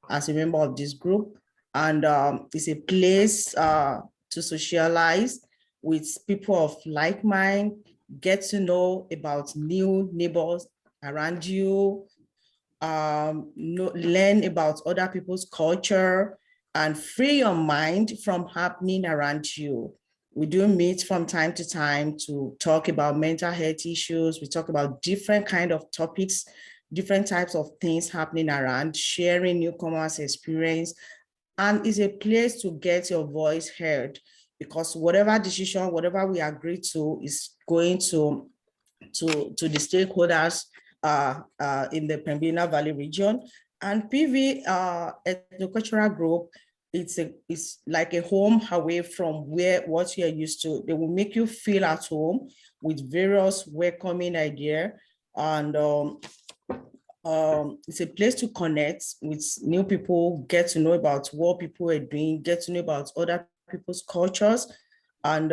N: as a member of this group. And it's a place to socialize with people of like mind, get to know about new neighbors around you, learn about other people's culture, and free your mind from happening around you. We do meet from time to time to talk about mental health issues. We talk about different kind of topics, different types of things happening around, sharing newcomers' experience, and it's a place to get your voice heard, because whatever decision, whatever we agree to is going to the stakeholders in the Pembina Valley region. And PV ethnocultural group, it's like a home away from what you're used to. They will make you feel at home with various welcoming idea, and it's a place to connect with new people, get to know about what people are doing, get to know about other people's cultures, and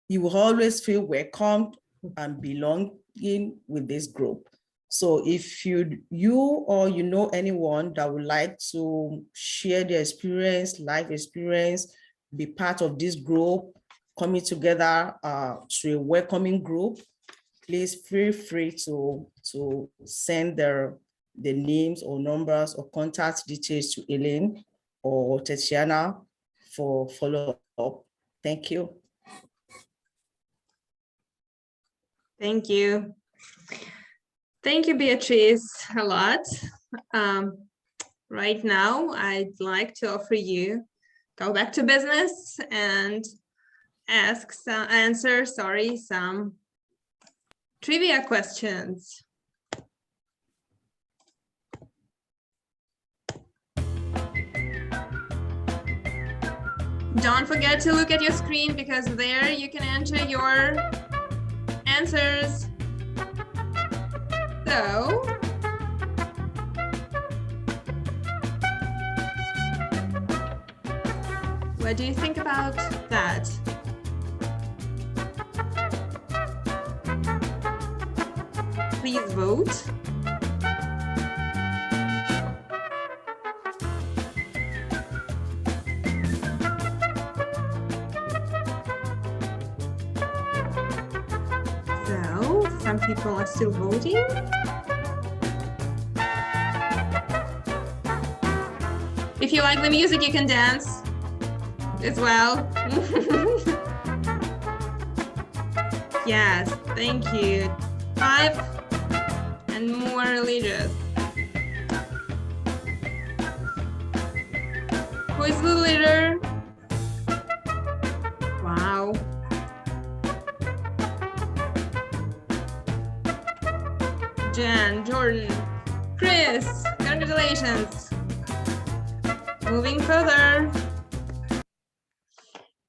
N: you will always feel welcomed and belonging with this group. So if you or you know anyone that would like to share their experience, life experience, be part of this group, coming together to a welcoming group, please feel free to send the names or numbers or contact details to Elaine or Tatiana for follow-up. Thank you.
C: Thank you. Thank you, Beatrice, a lot. Right now, I'd like to offer you go back to business and answer some trivia questions. Don't forget to look at your screen, because there you can enter your answers. So, what do you think about that? Please vote. So, some people are still voting. If you like the music, you can dance as well. Yes, thank you. 5 and more religious. Who is the leader? Wow. Jen, Jordan, Chris, congratulations. Moving further.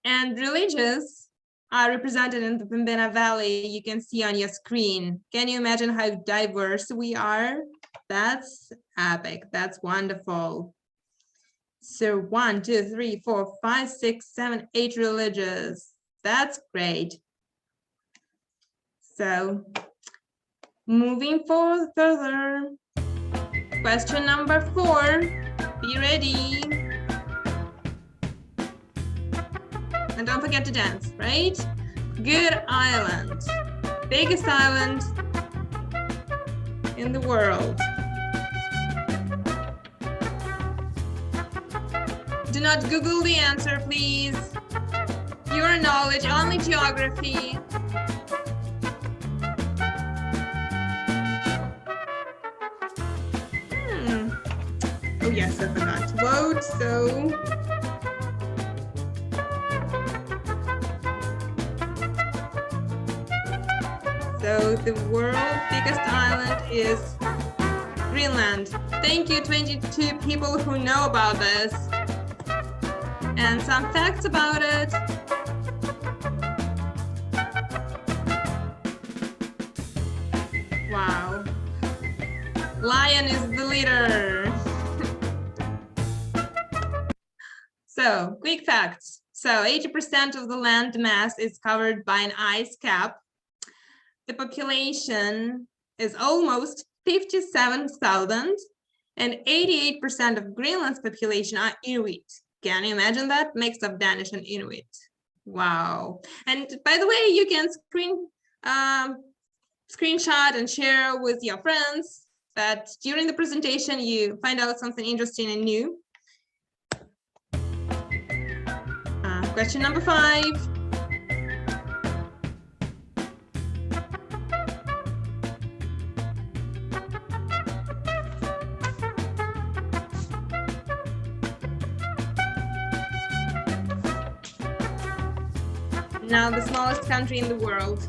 C: And religious are represented in the Pembina Valley. You can see on your screen. Can you imagine how diverse we are? That's epic. That's wonderful. So 1, 2, 3, 4, 5, 6, 7, 8 religious. That's great. So moving forward further. Question number 4. Be ready. And don't forget to dance, right? Good Island. Biggest island in the world. Do not Google the answer, please. Your knowledge, only geography. Oh yes, I forgot to vote, so. So the world's biggest island is Greenland. Thank you, 22 people who know about this. And some facts about it. Wow. Lion is the leader. So, quick facts. So 80% of the land mass is covered by an ice cap. The population is almost 57,000, and 88% of Greenland's population are Inuit. Can you imagine that? Mix of Danish and Inuit. Wow. And by the way, you can screenshot and share with your friends that during the presentation you find out something interesting and new. Question number 5. Now the smallest country in the world.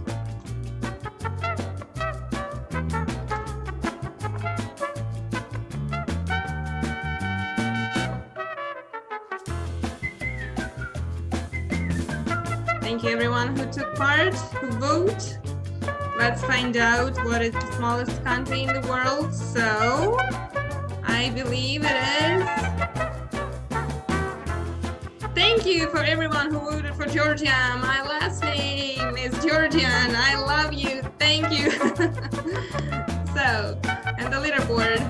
C: Thank you everyone who took part, who vote. Let's find out what is the smallest country in the world. So I believe it is. Thank you for everyone who voted for Georgia. My last name is Georgian. I love you. Thank you. So, and the leaderboard.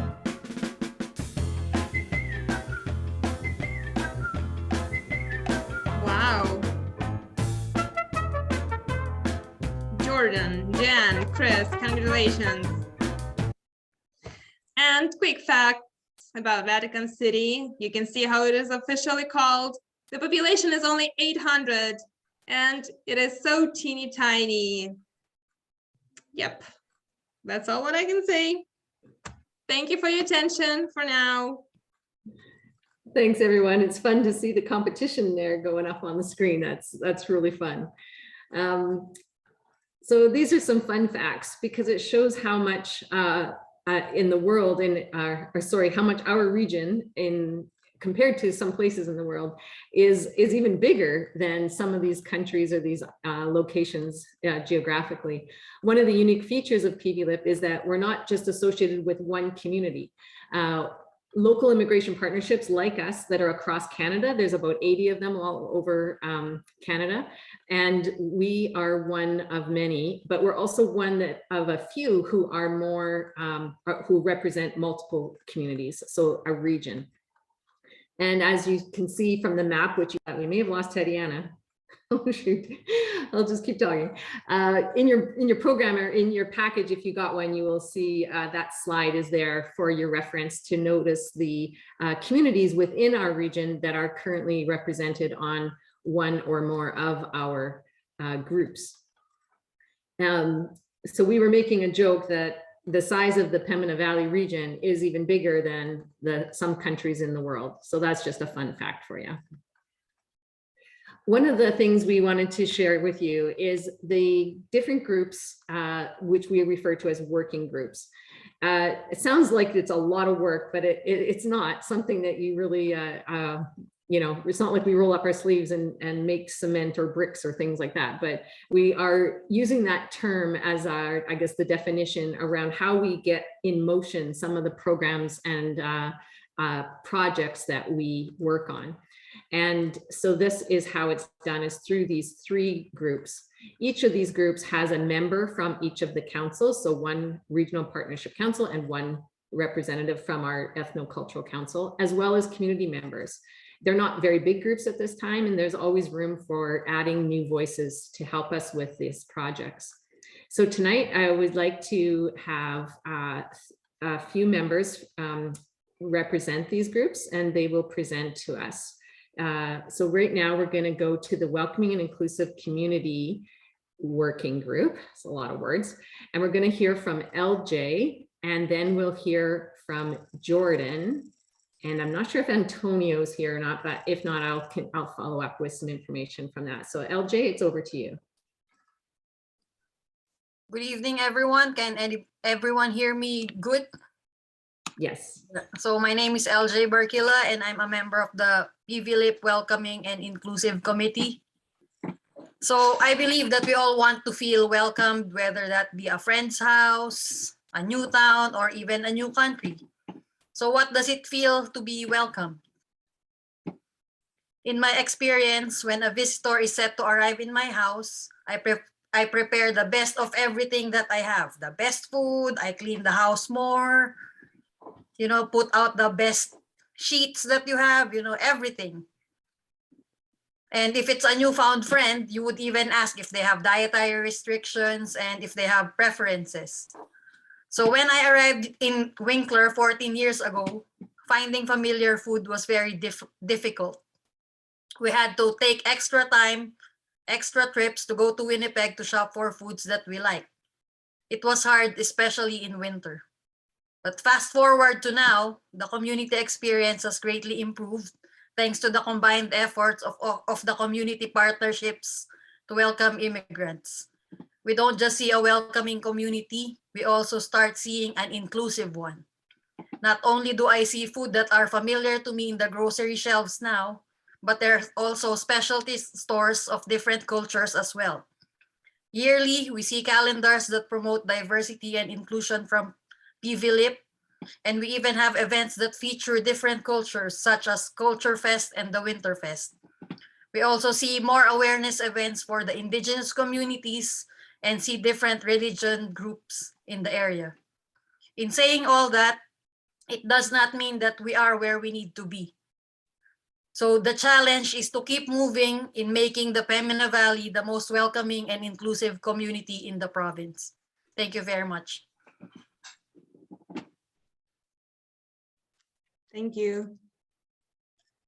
C: Wow. Jordan, Jan, Chris, congratulations. And quick facts about Vatican City. You can see how it is officially called. The population is only 800 and it is so teeny tiny. Yep, that's all what I can say. Thank you for your attention for now.
B: Thanks, everyone. It's fun to see the competition there going up on the screen. That's really fun. So these are some fun facts because it shows how much in the world, how much our region compared to some places in the world is even bigger than some of these countries or these locations geographically. One of the unique features of PVLIP is that we're not just associated with one community. Local immigration partnerships like us that are across Canada, there's about 80 of them all over Canada, and we are one of many, but we're also one of a few who are more, who represent multiple communities, so a region. And as you can see from the map, which we may have lost Tatiana. Oh shoot, I'll just keep talking. In your program or in your package, if you got one, you will see that slide is there for your reference to notice the communities within our region that are currently represented on one or more of our groups. So we were making a joke that the size of the Pembina Valley region is even bigger than some countries in the world. So that's just a fun fact for you. One of the things we wanted to share with you is the different groups, which we refer to as working groups. It sounds like it's a lot of work, but it's not something that you really, it's not like we roll up our sleeves and make cement or bricks or things like that, but we are using that term as our, I guess, the definition around how we get in motion some of the programs and projects that we work on. And so this is how it's done, is through these 3 groups. Each of these groups has a member from each of the councils. So one regional partnership council and one representative from our ethnocultural council, as well as community members. They're not very big groups at this time, and there's always room for adding new voices to help us with these projects. So tonight I would like to have a few members represent these groups, and they will present to us. So right now we're going to go to the Welcoming and Inclusive Community Working Group. It's a lot of words. And we're going to hear from LJ, and then we'll hear from Jordan. And I'm not sure if Antonio's here or not, but if not, I'll follow up with some information from that. So LJ, it's over to you.
O: Good evening, everyone. Can everyone hear me good?
B: Yes.
O: So my name is LJ Barkila, and I'm a member of the PVLIP Welcoming and Inclusive Committee. So I believe that we all want to feel welcomed, whether that be a friend's house, a new town, or even a new country. So what does it feel to be welcomed? In my experience, when a visitor is set to arrive in my house, I prepare the best of everything that I have. The best food, I clean the house more, put out the best sheets that you have, everything. And if it's a newfound friend, you would even ask if they have dietary restrictions and if they have preferences. So when I arrived in Winkler 14 years ago, finding familiar food was very difficult. We had to take extra time, extra trips to go to Winnipeg to shop for foods that we like. It was hard, especially in winter. But fast forward to now, the community experience has greatly improved thanks to the combined efforts of the community partnerships to welcome immigrants. We don't just see a welcoming community, we also start seeing an inclusive one. Not only do I see food that are familiar to me in the grocery shelves now, but there are also specialty stores of different cultures as well. Yearly, we see calendars that promote diversity and inclusion from PVLIP, and we even have events that feature different cultures, such as Culture Fest and the Winter Fest. We also see more awareness events for the indigenous communities and see different religion groups in the area. In saying all that, it does not mean that we are where we need to be. So the challenge is to keep moving in making the Pembina Valley the most welcoming and inclusive community in the province. Thank you very much.
C: Thank you.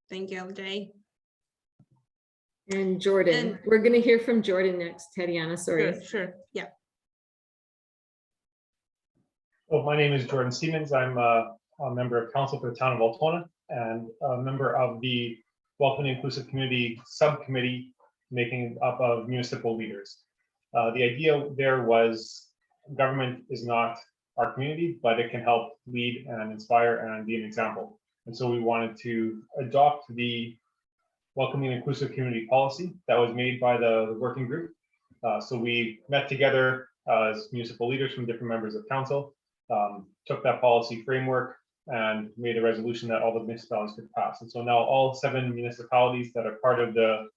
C: Thank you, LJ.
B: And Jordan,
C: And-
B: we're going to hear from Jordan next. Tatiana, sorry.
C: Sure. Yeah.
P: Well, my name is Jordan Stevens. I'm a member of council for the town of Altona and a member of the Welcome and Inclusive Community Subcommittee, making up of municipal leaders. The idea there was government is not our community, but it can help lead and inspire and be an example. And so we wanted to adopt the Welcoming and Inclusive Community policy that was made by the working group. So we met together as municipal leaders from different members of council, took that policy framework and made a resolution that all the municipalities could pass. And so now all 7 municipalities that are part of the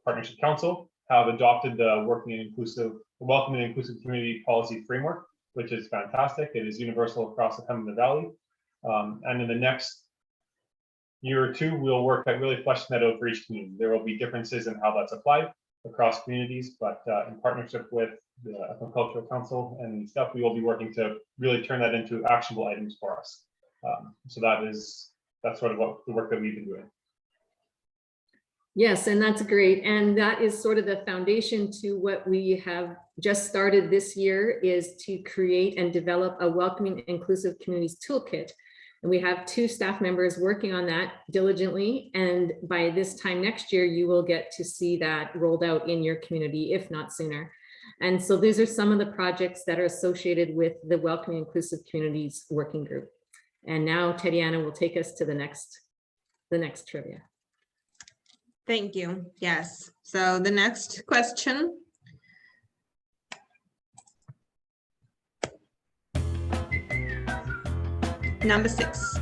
P: Partnership Council have adopted the Welcoming and Inclusive Community Policy Framework, which is fantastic. It is universal across the Pembina Valley. And in the next year or two, we'll work at really fleshing that out for each community. There will be differences in how that's applied across communities, but in partnership with the Ethnocultural Council and stuff, we will be working to really turn that into actionable items for us. So that's sort of what the work that we've been doing.
B: Yes, and that's great. And that is sort of the foundation to what we have just started this year, is to create and develop a welcoming inclusive communities toolkit. And we have 2 staff members working on that diligently. And by this time next year, you will get to see that rolled out in your community, if not sooner. And so these are some of the projects that are associated with the Welcoming Inclusive Communities Working Group. And now Tatiana will take us to the next trivia.
C: Thank you. Yes. So the next question. Number 6.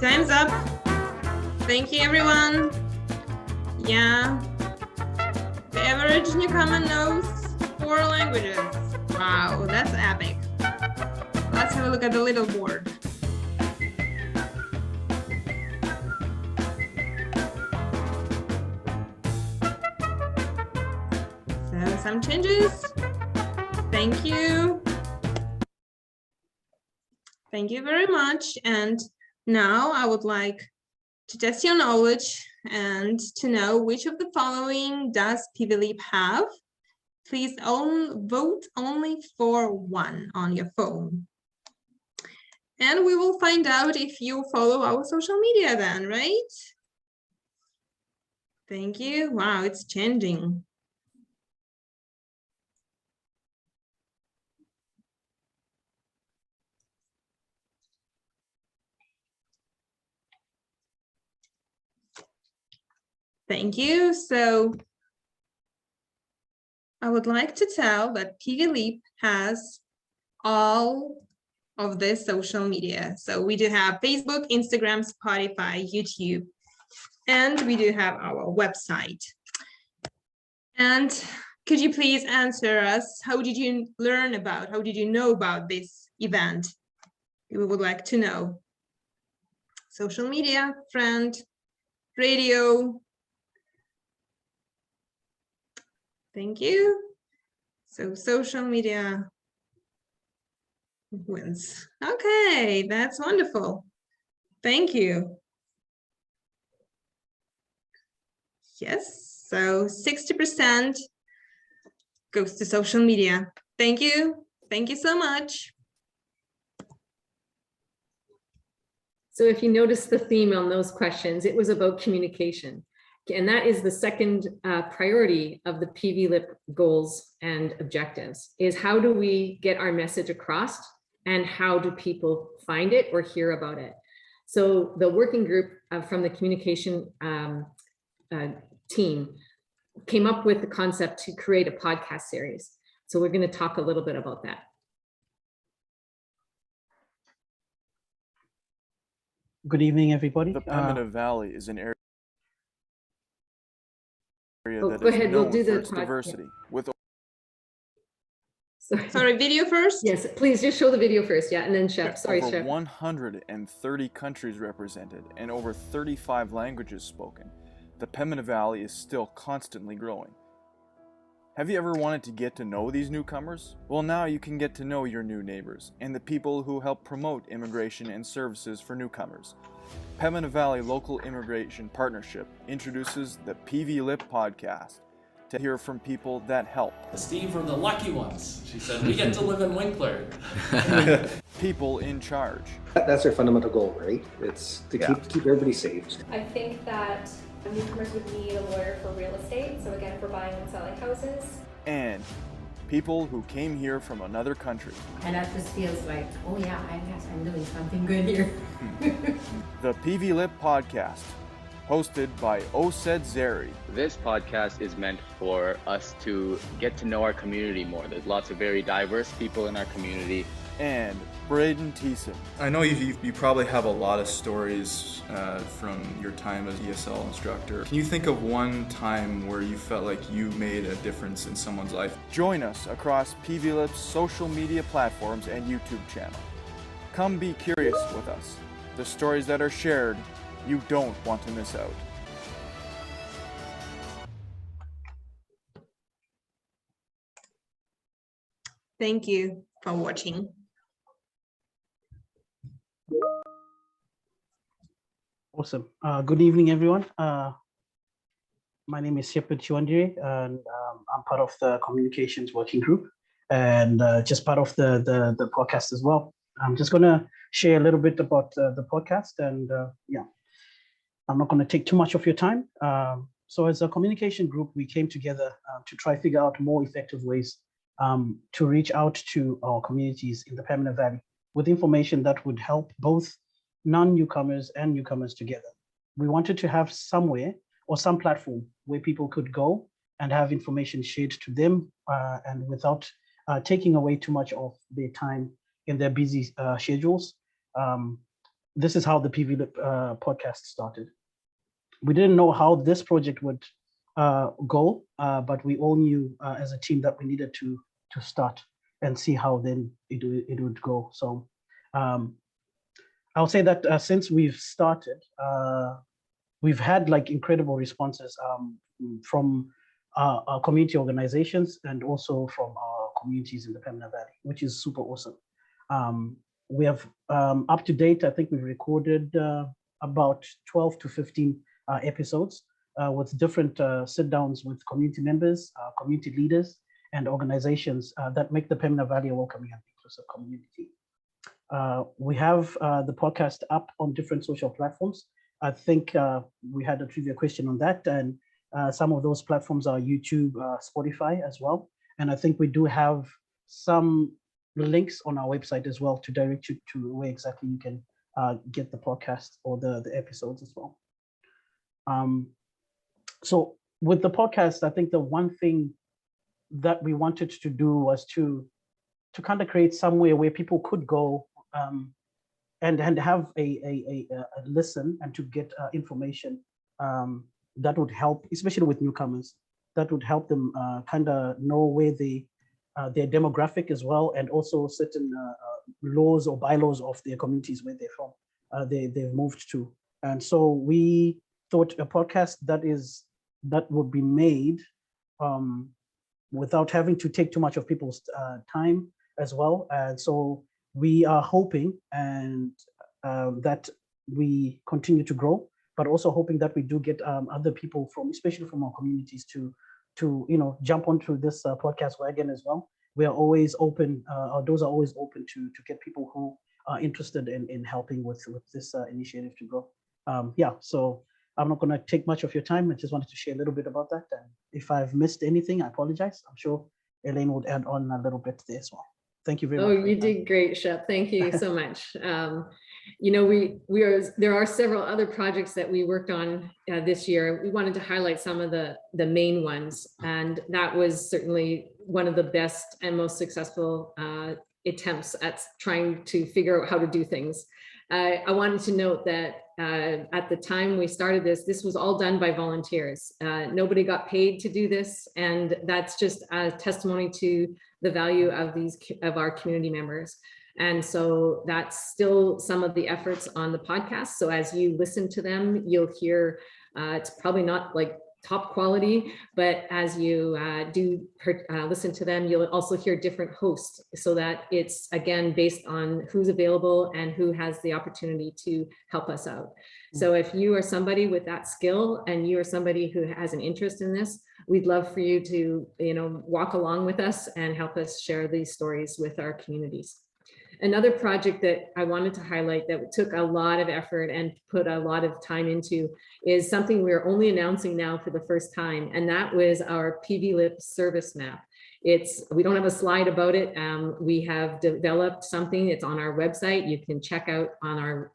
C: Time's up. Thank you, everyone. Yeah. The average newcomer knows 4 languages. Wow, that's epic. Let's have a look at the little board. So some changes. Thank you. Thank you very much. And now I would like to test your knowledge and to know which of the following does PVLIP have. Please vote only for one on your phone. And we will find out if you follow our social media then, right? Thank you. Wow, it's changing. Thank you. So I would like to tell that PVLIP has all of this social media. So we do have Facebook, Instagram, Spotify, YouTube, and we do have our website. And could you please answer us, how did you know about this event? We would like to know. Social media, friend, radio. Thank you. So social media wins. Okay, that's wonderful. Thank you. Yes, so 60% goes to social media. Thank you. Thank you so much.
B: So if you notice the theme on those questions, it was about communication. And that is the second priority of the PVLIP goals and objectives, is how do we get our message across and how do people find it or hear about it? So the working group from the communication team came up with the concept to create a podcast series. So we're going to talk a little bit about that.
Q: Good evening, everybody.
R: The Pembina Valley is an area that
B: go
R: is
B: ahead, we'll
R: known
B: do
R: for
B: the
R: its
B: podcast.
R: diversity. With
C: Sorry, video first?
B: Yes, please just show the video first. Yeah, and then Chef. Sorry,
R: over
B: Chef.
R: 130 countries represented and over 35 languages spoken, the Pembina Valley is still constantly growing. Have you ever wanted to get to know these newcomers? Well, now you can get to know your new neighbors and the people who help promote immigration and services for newcomers. Pembina Valley Local Immigration Partnership introduces the PVLIP podcast to hear from people that help.
S: Steve from the lucky ones. She said, we get to live in Winkler.
R: People in charge.
L: That's our fundamental goal, right? It's to keep everybody safe.
T: I think that newcomers would need a lawyer for real estate. So again, for buying and selling houses.
R: And people who came here from another country.
U: And that just feels like, oh yeah, I guess I'm doing something good here.
R: The PVLIP podcast, hosted by Osed Zeri.
V: This podcast is meant for us to get to know our community more. There's lots of very diverse people in our community.
R: And Braden Thiessen.
W: I know you probably have a lot of stories from your time as ESL instructor. Can you think of one time where you felt like you made a difference in someone's life?
R: Join us across PVLIP's social media platforms and YouTube channel. Come be curious with us. The stories that are shared, you don't want to miss out.
C: Thank you for watching.
Q: Awesome. Good evening, everyone. My name is Shepard Chiwandire, and I'm part of the communications working group and just part of the podcast as well. I'm just going to share a little bit about the podcast, and yeah, I'm not going to take too much of your time. So as a communication group, we came together to try to figure out more effective ways to reach out to our communities in the Pembina Valley with information that would help both non-newcomers and newcomers together. We wanted to have somewhere or some platform where people could go and have information shared to them and without taking away too much of their time in their busy schedules. This is how the PVLIP podcast started. We didn't know how this project would go, but we all knew as a team that we needed to start and see how then it would go. So I'll say that since we've started, we've had like incredible responses from our community organizations and also from our communities in the Pembina Valley, which is super awesome. We have up to date, I think we've recorded about 12 to 15 episodes with different sit downs with community members, community leaders, and organizations that make the Pembina Valley a welcoming and inclusive community. We have the podcast up on different social platforms. I think we had a trivia question on that, and some of those platforms are YouTube, Spotify as well. And I think we do have some links on our website as well to direct you to where exactly you can get the podcast or the episodes as well. So with the podcast, I think the one thing that we wanted to do was to kind of create somewhere where people could go and have a listen and to get information that would help, especially with newcomers, that would help them kind of know where their demographic as well, and also certain laws or bylaws of their communities where they're from, they've moved to. And so we thought a podcast that would be made without having to take too much of people's time as well. And so we are hoping and that we continue to grow, but also hoping that we do get other people from, especially from our communities, to jump onto this podcast wagon as well. We are always open. Our doors are always open to get people who are interested in helping with this initiative to grow. Yeah, so I'm not going to take much of your time. I just wanted to share a little bit about that. And if I've missed anything, I apologize. I'm sure Elaine would add on a little bit there as well. Thank you very much.
B: Oh, you did great, Shep. Thank you so much. There are several other projects that we worked on this year. We wanted to highlight some of the main ones, and that was certainly one of the best and most successful attempts at trying to figure out how to do things. I wanted to note that at the time we started this was all done by volunteers. Nobody got paid to do this, and that's just a testimony to the value of our community members. And so that's still some of the efforts on the podcast. So as you listen to them, you'll hear it's probably not like top quality, but as you listen to them, you'll also hear different hosts, so that it's again based on who's available and who has the opportunity to help us out. So if you are somebody with that skill and you are somebody who has an interest in this, we'd love for you to walk along with us and help us share these stories with our communities. Another project that I wanted to highlight that took a lot of effort and put a lot of time into is something we're only announcing now for the first time, and that was our PV-LIP service map. We don't have a slide about it. We have developed something. It's on our website. You can check out on our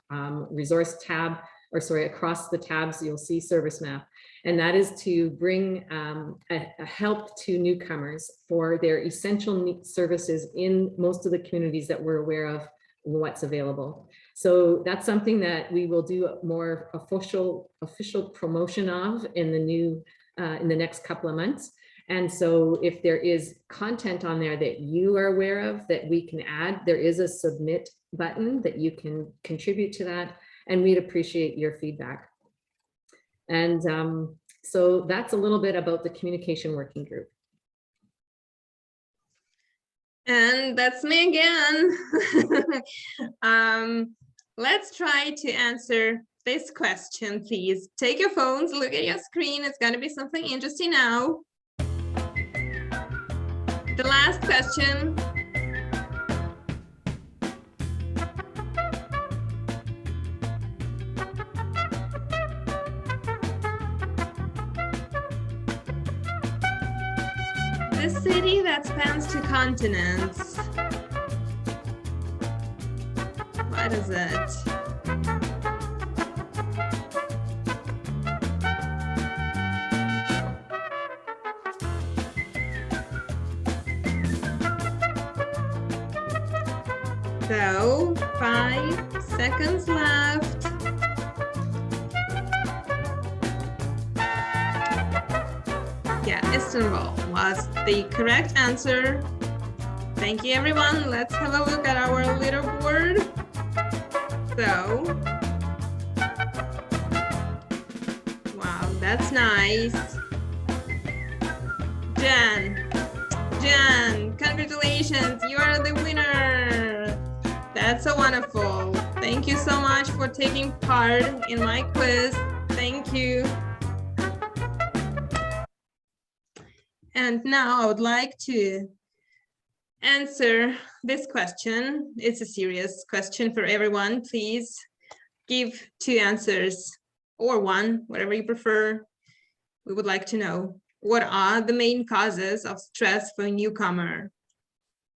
B: resource tab, across the tabs, you'll see service map. And that is to bring a help to newcomers for their essential services in most of the communities that we're aware of what's available. So that's something that we will do more official promotion of in the next couple of months. And so if there is content on there that you are aware of that we can add, there is a submit button that you can contribute to that, and we'd appreciate your feedback. And so that's a little bit about the communication working group.
C: And that's me again. Let's try to answer this question, please. Take your phones, look at your screen. It's gonna be something interesting now. The last question. The city that spans 2 continents. What is it? So 5 seconds left. Yeah, Istanbul was the correct answer. Thank you, everyone. Let's have a look at our leaderboard. So, wow, that's nice. Jen, congratulations, you are the winner. That's so wonderful. Thank you so much for taking part in my quiz. Thank you. And now I would like to answer this question. It's a serious question for everyone. Please give 2 answers or 1, whatever you prefer. We would like to know, what are the main causes of stress for a newcomer?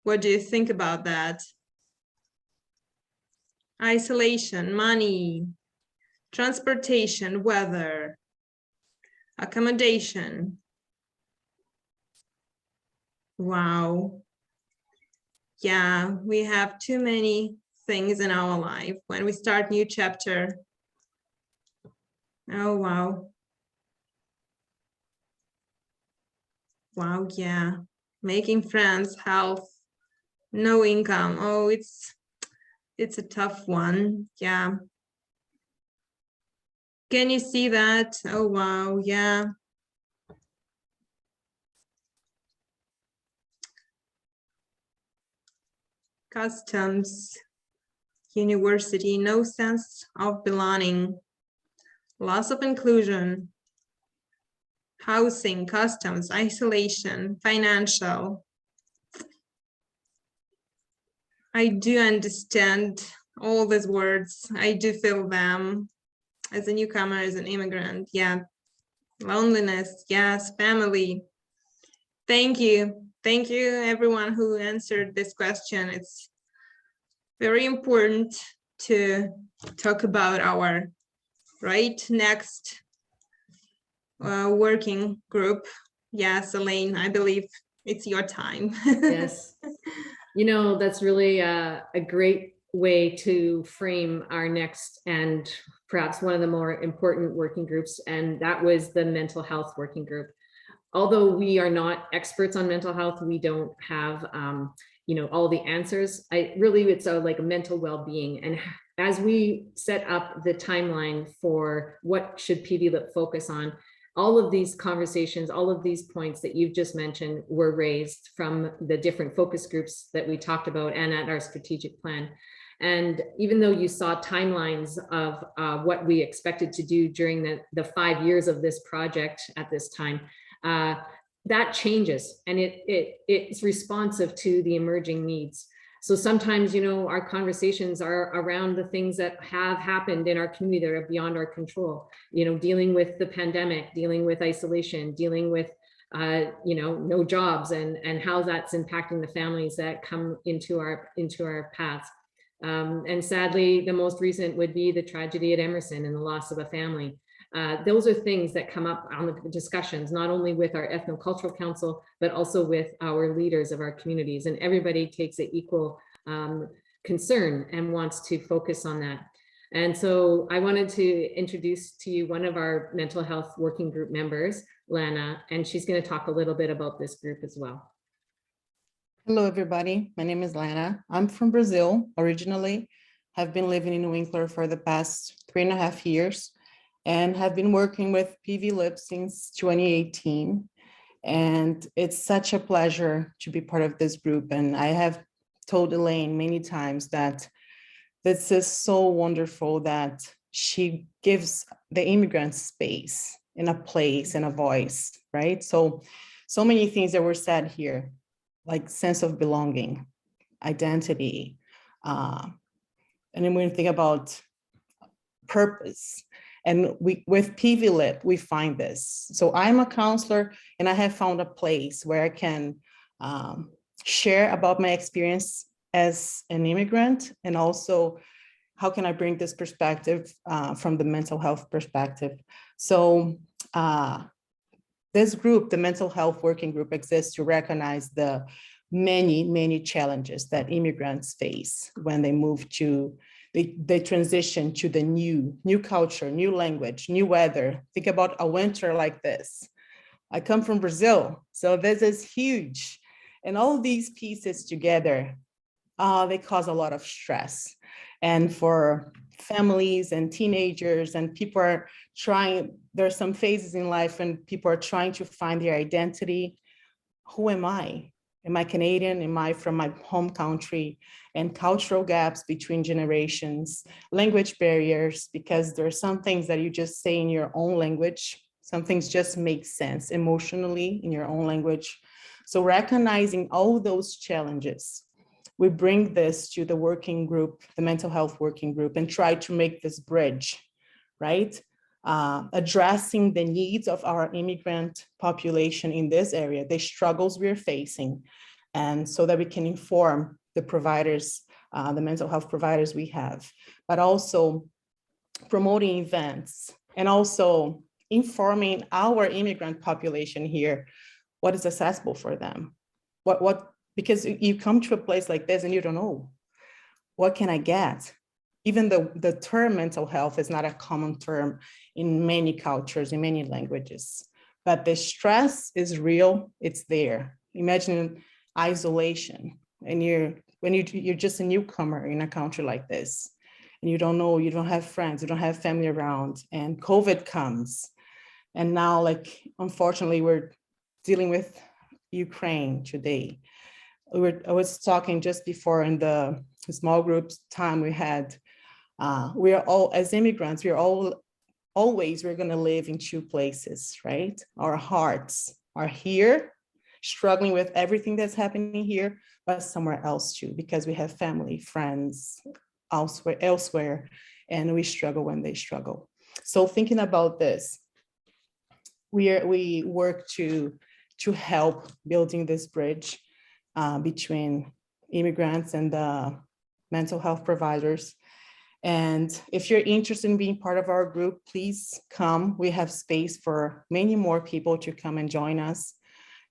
C: What do you think about that? Isolation, money, transportation, weather, accommodation. Wow. Yeah, we have too many things in our life when we start new chapter. Oh, wow. Wow, yeah. Making friends, health, no income. Oh, it's a tough one. Yeah. Can you see that? Oh, wow, yeah. customs, university, no sense of belonging, loss of inclusion, housing, customs, isolation, financial. I do understand all these words. I do feel them as a newcomer, as an immigrant. Yeah. Loneliness. Yes. Family. Thank you. Thank you, everyone who answered this question. It's very important to talk about our next working group. Yes, Elaine, I believe it's your time.
B: Yes. You know, that's really a great way to frame our next and perhaps one of the more important working groups, and that was the mental health working group. Although we are not experts on mental health, we don't have all the answers. It's like a mental well-being. And as we set up the timeline for what should PVLIP focus on, all of these conversations, all of these points that you've just mentioned were raised from the different focus groups that we talked about and at our strategic plan. And even though you saw timelines of what we expected to do during the 5 years of this project at this time, that changes, and it's responsive to the emerging needs. So sometimes, our conversations are around the things that have happened in our community that are beyond our control, dealing with the pandemic, dealing with isolation, dealing with, no jobs and how that's impacting the families that come into our paths. And sadly, the most recent would be the tragedy at Emerson and the loss of a family. Those are things that come up on the discussions, not only with our ethnocultural council, but also with our leaders of our communities, and everybody takes an equal concern and wants to focus on that. And so I wanted to introduce to you one of our mental health working group members, Lana, and she's going to talk a little bit about this group as well.
A: Hello, everybody. My name is Lana. I'm from Brazil originally. Have been living in Winkler for the past 3.5 years. And have been working with PVLIP since 2018. And it's such a pleasure to be part of this group. And I have told Elaine many times that this is so wonderful that she gives the immigrants space and a place and a voice, right? So many things that were said here, like sense of belonging, identity. And then when we think about purpose, and with PVLIP, we find this. So I'm a counselor and I have found a place where I can share about my experience as an immigrant, and also how can I bring this perspective from the mental health perspective. So this group, the mental health working group, exists to recognize the many challenges that immigrants face when they move to they transition to the new culture, new language, new weather. Think about a winter like this. I come from Brazil, so this is huge. And all these pieces together, they cause a lot of stress. And for families and teenagers, and people are trying, there's some phases in life when people are trying to find their identity. Who am I? Am I Canadian? Am I from my home country? And cultural gaps between generations, language barriers, because there are some things that you just say in your own language. Some things just make sense emotionally in your own language. So recognizing all those challenges, we bring this to the working group, the mental health working group, and try to make this bridge, right? Addressing the needs of our immigrant population in this area, the struggles we're facing, and so that we can inform the providers, the mental health providers we have, but also promoting events and also informing our immigrant population here what is accessible for them. Because you come to a place like this and you don't know, what can I get? Even the term mental health is not a common term in many cultures, in many languages, but the stress is real, it's there. Imagine isolation, and you're just a newcomer in a country like this, and you don't know, you don't have friends, you don't have family around, and COVID comes. And now, like, unfortunately, we're dealing with Ukraine today. I was talking just before in the small groups time we had, we are all, as immigrants, we're going to live in two places, right? Our hearts are here, struggling with everything that's happening here, but somewhere else too, because we have family, friends elsewhere, and we struggle when they struggle. So thinking about this, we work to help building this bridge between immigrants and the mental health providers. And if you're interested in being part of our group, please come. We have space for many more people to come and join us.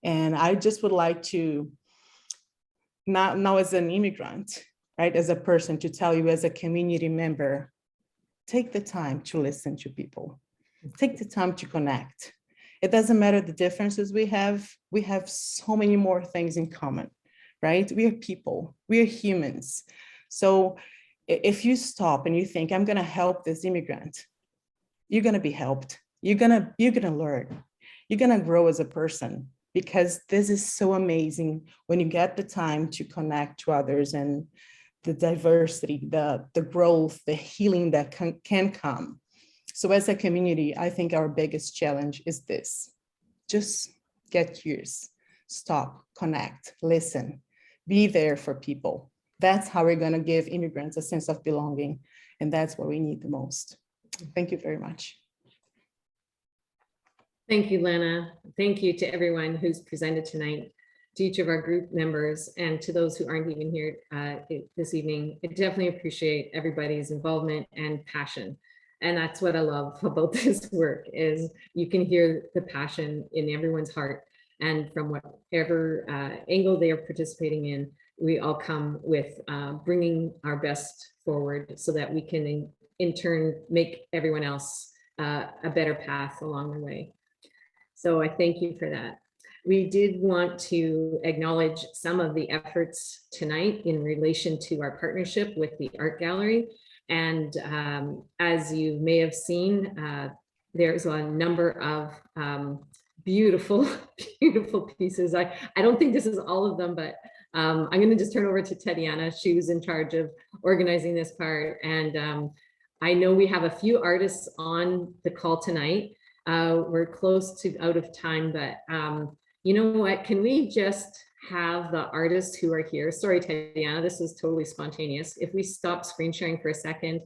A: And I just would like to, now as an immigrant, right, as a person, to tell you as a community member, take the time to listen to people. Take the time to connect. It doesn't matter the differences we have so many more things in common, right? We are people, we are humans. So if you stop and you think, I'm gonna help this immigrant, you're gonna be helped. You're gonna learn. You're gonna grow as a person, because this is so amazing when you get the time to connect to others, and the diversity, the growth, the healing that can come. So as a community, I think our biggest challenge is this. Just get curious, stop, connect, listen, be there for people. That's how we're gonna give immigrants a sense of belonging. And that's what we need the most. Thank you very much.
B: Thank you, Lana. Thank you to everyone who's presented tonight, to each of our group members, and to those who aren't even here this evening. I definitely appreciate everybody's involvement and passion. And that's what I love about this work, is you can hear the passion in everyone's heart. And from whatever angle they are participating in, we all come with bringing our best forward so that we can in turn make everyone else a better path along the way. So I thank you for that. We did want to acknowledge some of the efforts tonight in relation to our partnership with the Art Gallery. And as you may have seen, there's a number of beautiful, beautiful pieces. I don't think this is all of them, but I'm going to just turn over to Tatiana. She was in charge of organizing this part. And I know we have a few artists on the call tonight. We're close to out of time, but you know what? Can we just have the artists who are here? Sorry, Tatiana, this is totally spontaneous. If we stop screen sharing for a second,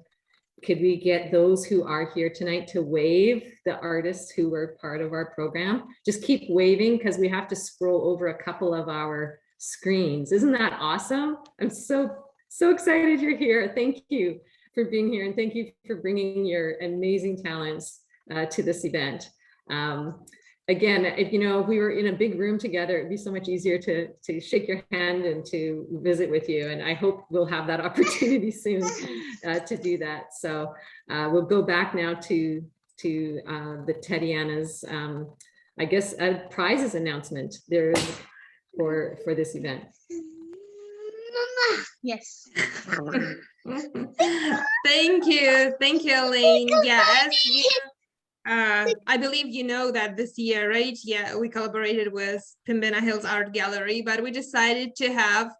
B: could we get those who are here tonight to wave the artists who were part of our program? Just keep waving, because we have to scroll over a couple of our screens. Isn't that awesome? I'm so excited you're here. Thank you for being here, and thank you for bringing your amazing talents to this event. Again, if we were in a big room together, it'd be so much easier to shake your hand and to visit with you. And I hope we'll have that opportunity soon to do that. So we'll go back now to the Tatiana's, I guess, prizes announcement there for this event.
C: Yes. Thank you, Elaine. Yeah, as you. I believe you know that this year, right? Yeah, we collaborated with Pembina Hills Art Gallery, but we decided to have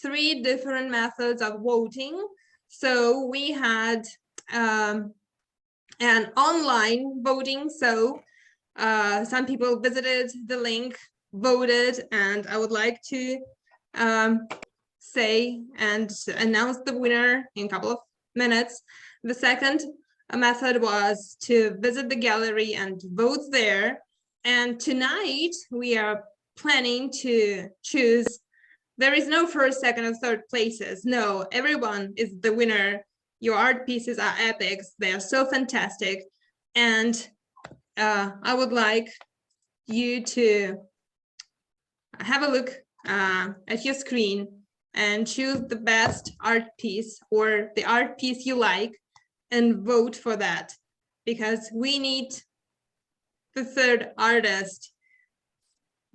C: 3 different methods of voting. So we had an online voting. So some people visited the link, voted, and I would like to say and announce the winner in a couple of minutes. The second method was to visit the gallery and vote there. And tonight we are planning to choose. There is no first, second, or third places. No, everyone is the winner. Your art pieces are epics. They are so fantastic. And I would like you to have a look at your screen and choose the best art piece or the art piece you like and vote for that, because we need the third artist,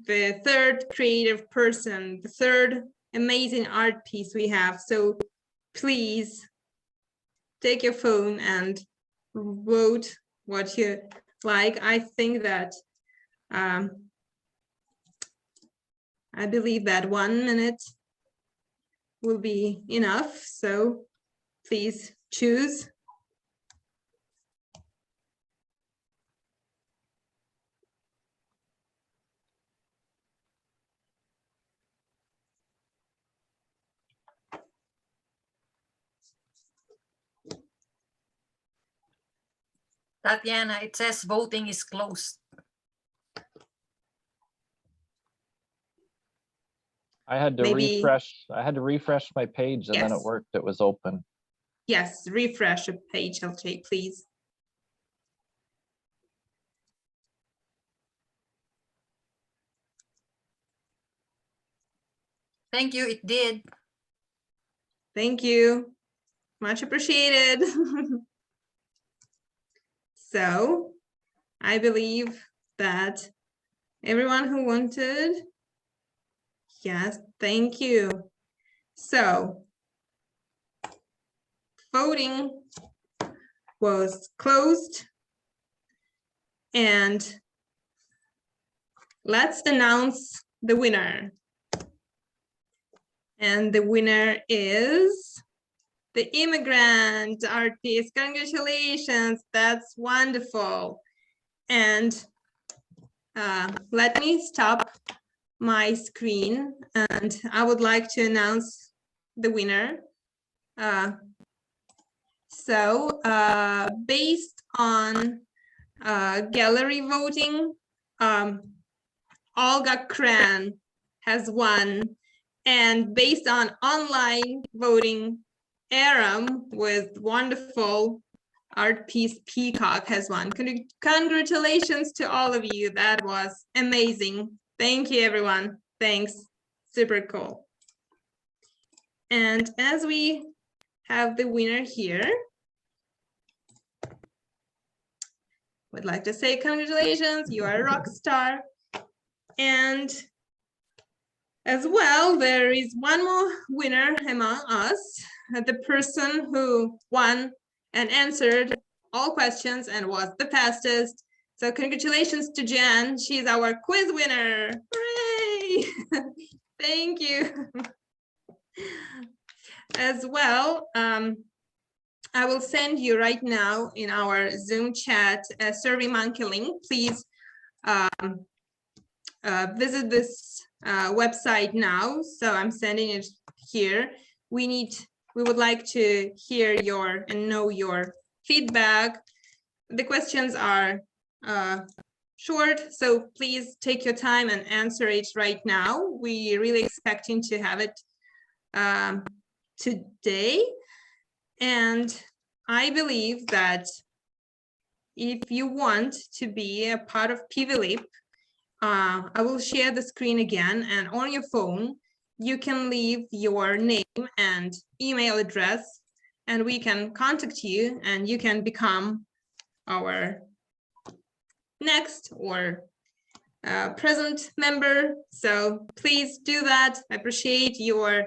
C: the third creative person, the third amazing art piece we have. So please take your phone and vote what you like. I think that I believe that 1 minute will be enough. So please choose.
O: Tatiana, it says voting is closed.
H: I had to
C: Maybe-
H: refresh. I had to refresh my page, and then it
C: Yes.
H: worked. It was open.
C: Yes, refresh a page, LJ, please.
O: Thank you, it did.
C: Thank you. Much appreciated. So I believe that everyone who wanted, yes, thank you. So voting was closed. And let's announce the winner. And the winner is the immigrant artist. Congratulations, that's wonderful. And let me stop my screen, and I would like to announce the winner. Based on gallery voting, Olga Kran has won, and based on online voting, Aram with wonderful art piece Peacock has won. Congratulations to all of you. That was amazing. Thank you, everyone. Thanks. Super cool. And as we have the winner here, would like to say congratulations, you are a rock star. And as well, there is one more winner among us, the person who won and answered all questions and was the fastest. So congratulations to Jan, she's our quiz winner. Hooray! Thank you. As well, I will send you right now in our Zoom chat a SurveyMonkey link. Please visit this website now. So I'm sending it here. We would like to hear your and know your feedback. The questions are short, so please take your time and answer it right now. We're really expecting to have it today. And I believe that if you want to be a part of PVLIP, I will share the screen again, and on your phone, you can leave your name and email address, and we can contact you, and you can become our next or present member. So please do that. I appreciate your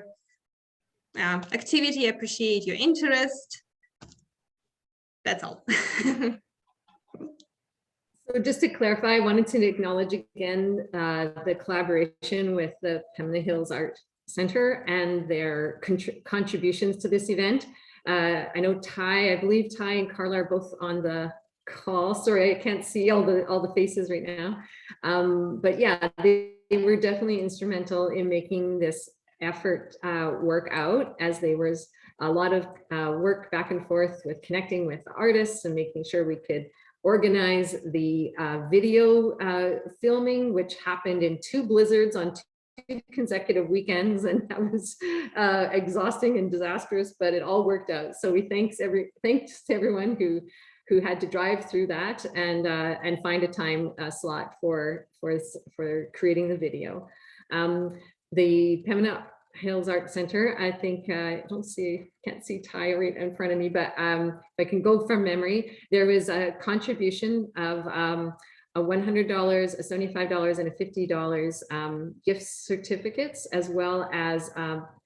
C: activity, I appreciate your interest. That's all.
B: So just to clarify, I wanted to acknowledge again the collaboration with the Pembina Hills Art Center and their contributions to this event. I know I believe Ty and Carla are both on the call. Sorry, I can't see all the faces right now. But yeah, they were definitely instrumental in making this effort work out, as there was a lot of work back and forth with connecting with the artists and making sure we could organize the video filming, which happened in 2 blizzards on 2 consecutive weekends, and that was exhausting and disastrous, but it all worked out. So we thanks to everyone who had to drive through that and find a time slot for creating the video. The Pembina Hills Art Center, I think, can't see Ty right in front of me, but if I can go from memory, there was a contribution of a $100, a $75, and a $50 gift certificates, as well as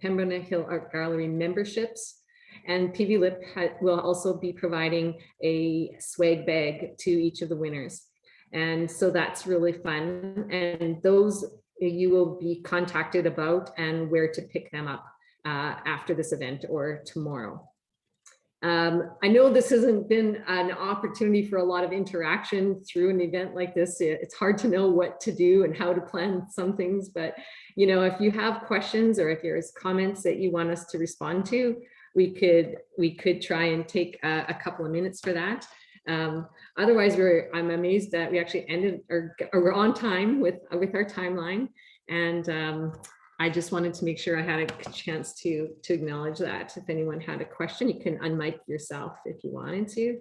B: Pembina Hill Art Gallery memberships. And PVLIP will also be providing a swag bag to each of the winners. And so that's really fun. And those you will be contacted about and where to pick them up. after this event or tomorrow. I know this hasn't been an opportunity for a lot of interaction through an event like this. It's hard to know what to do and how to plan some things, but you know, if you have questions or if there's comments that you want us to respond to, we could try and take a couple of minutes for that. Otherwise, I'm amazed that we actually ended or we're on time with our timeline, and I just wanted to make sure I had a chance to acknowledge that. If anyone had a question, you can unmic yourself if you wanted to.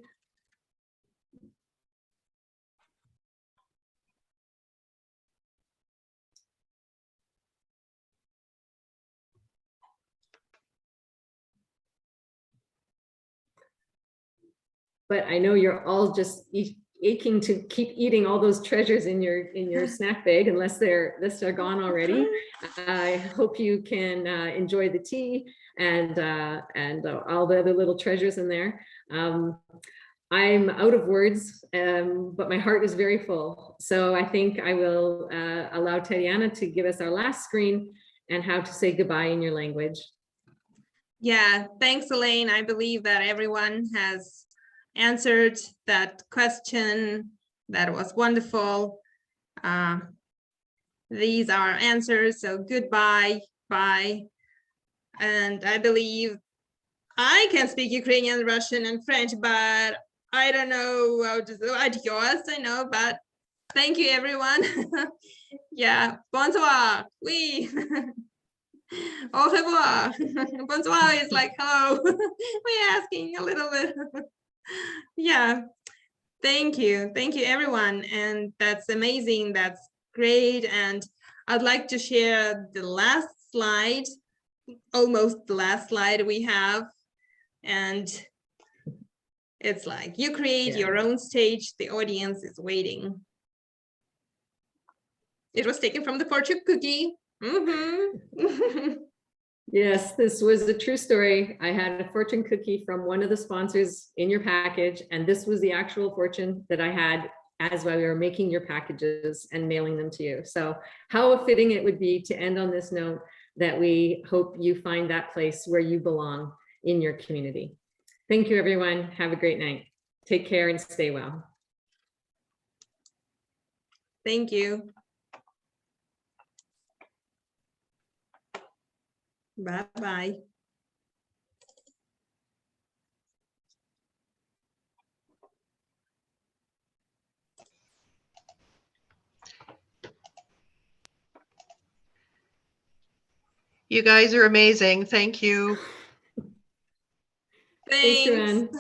B: But I know you're all just aching to keep eating all those treasures in your snack bag, unless they're gone already. I hope you can enjoy the tea and all the other little treasures in there. I'm out of words, but my heart is very full. So I think I will allow Tatiana to give us our last screen and how to say goodbye in your language.
C: Yeah, thanks, Elaine. I believe that everyone has answered that question. That was wonderful. These are answers, so goodbye, bye. And I believe I can speak Ukrainian, Russian, and French, but I don't know how to do adios, I know, but thank you, everyone. Yeah, bonsoir, oui. Au revoir. Bonsoir is like hello. We're asking a little bit. Yeah, thank you everyone, and that's amazing, that's great. And I'd like to share the last slide, almost the last slide we have, and it's like you create your own stage, the audience is waiting. It was taken from the fortune cookie.
B: Yes, this was a true story. I had a fortune cookie from one of the sponsors in your package, and this was the actual fortune that I had as we were making your packages and mailing them to you. So how fitting it would be to end on this note, that we hope you find that place where you belong in your community. Thank you, everyone. Have a great night. Take care and stay well.
C: Thank you. Bye-bye.
D: You guys are amazing. Thank you.
C: Thanks.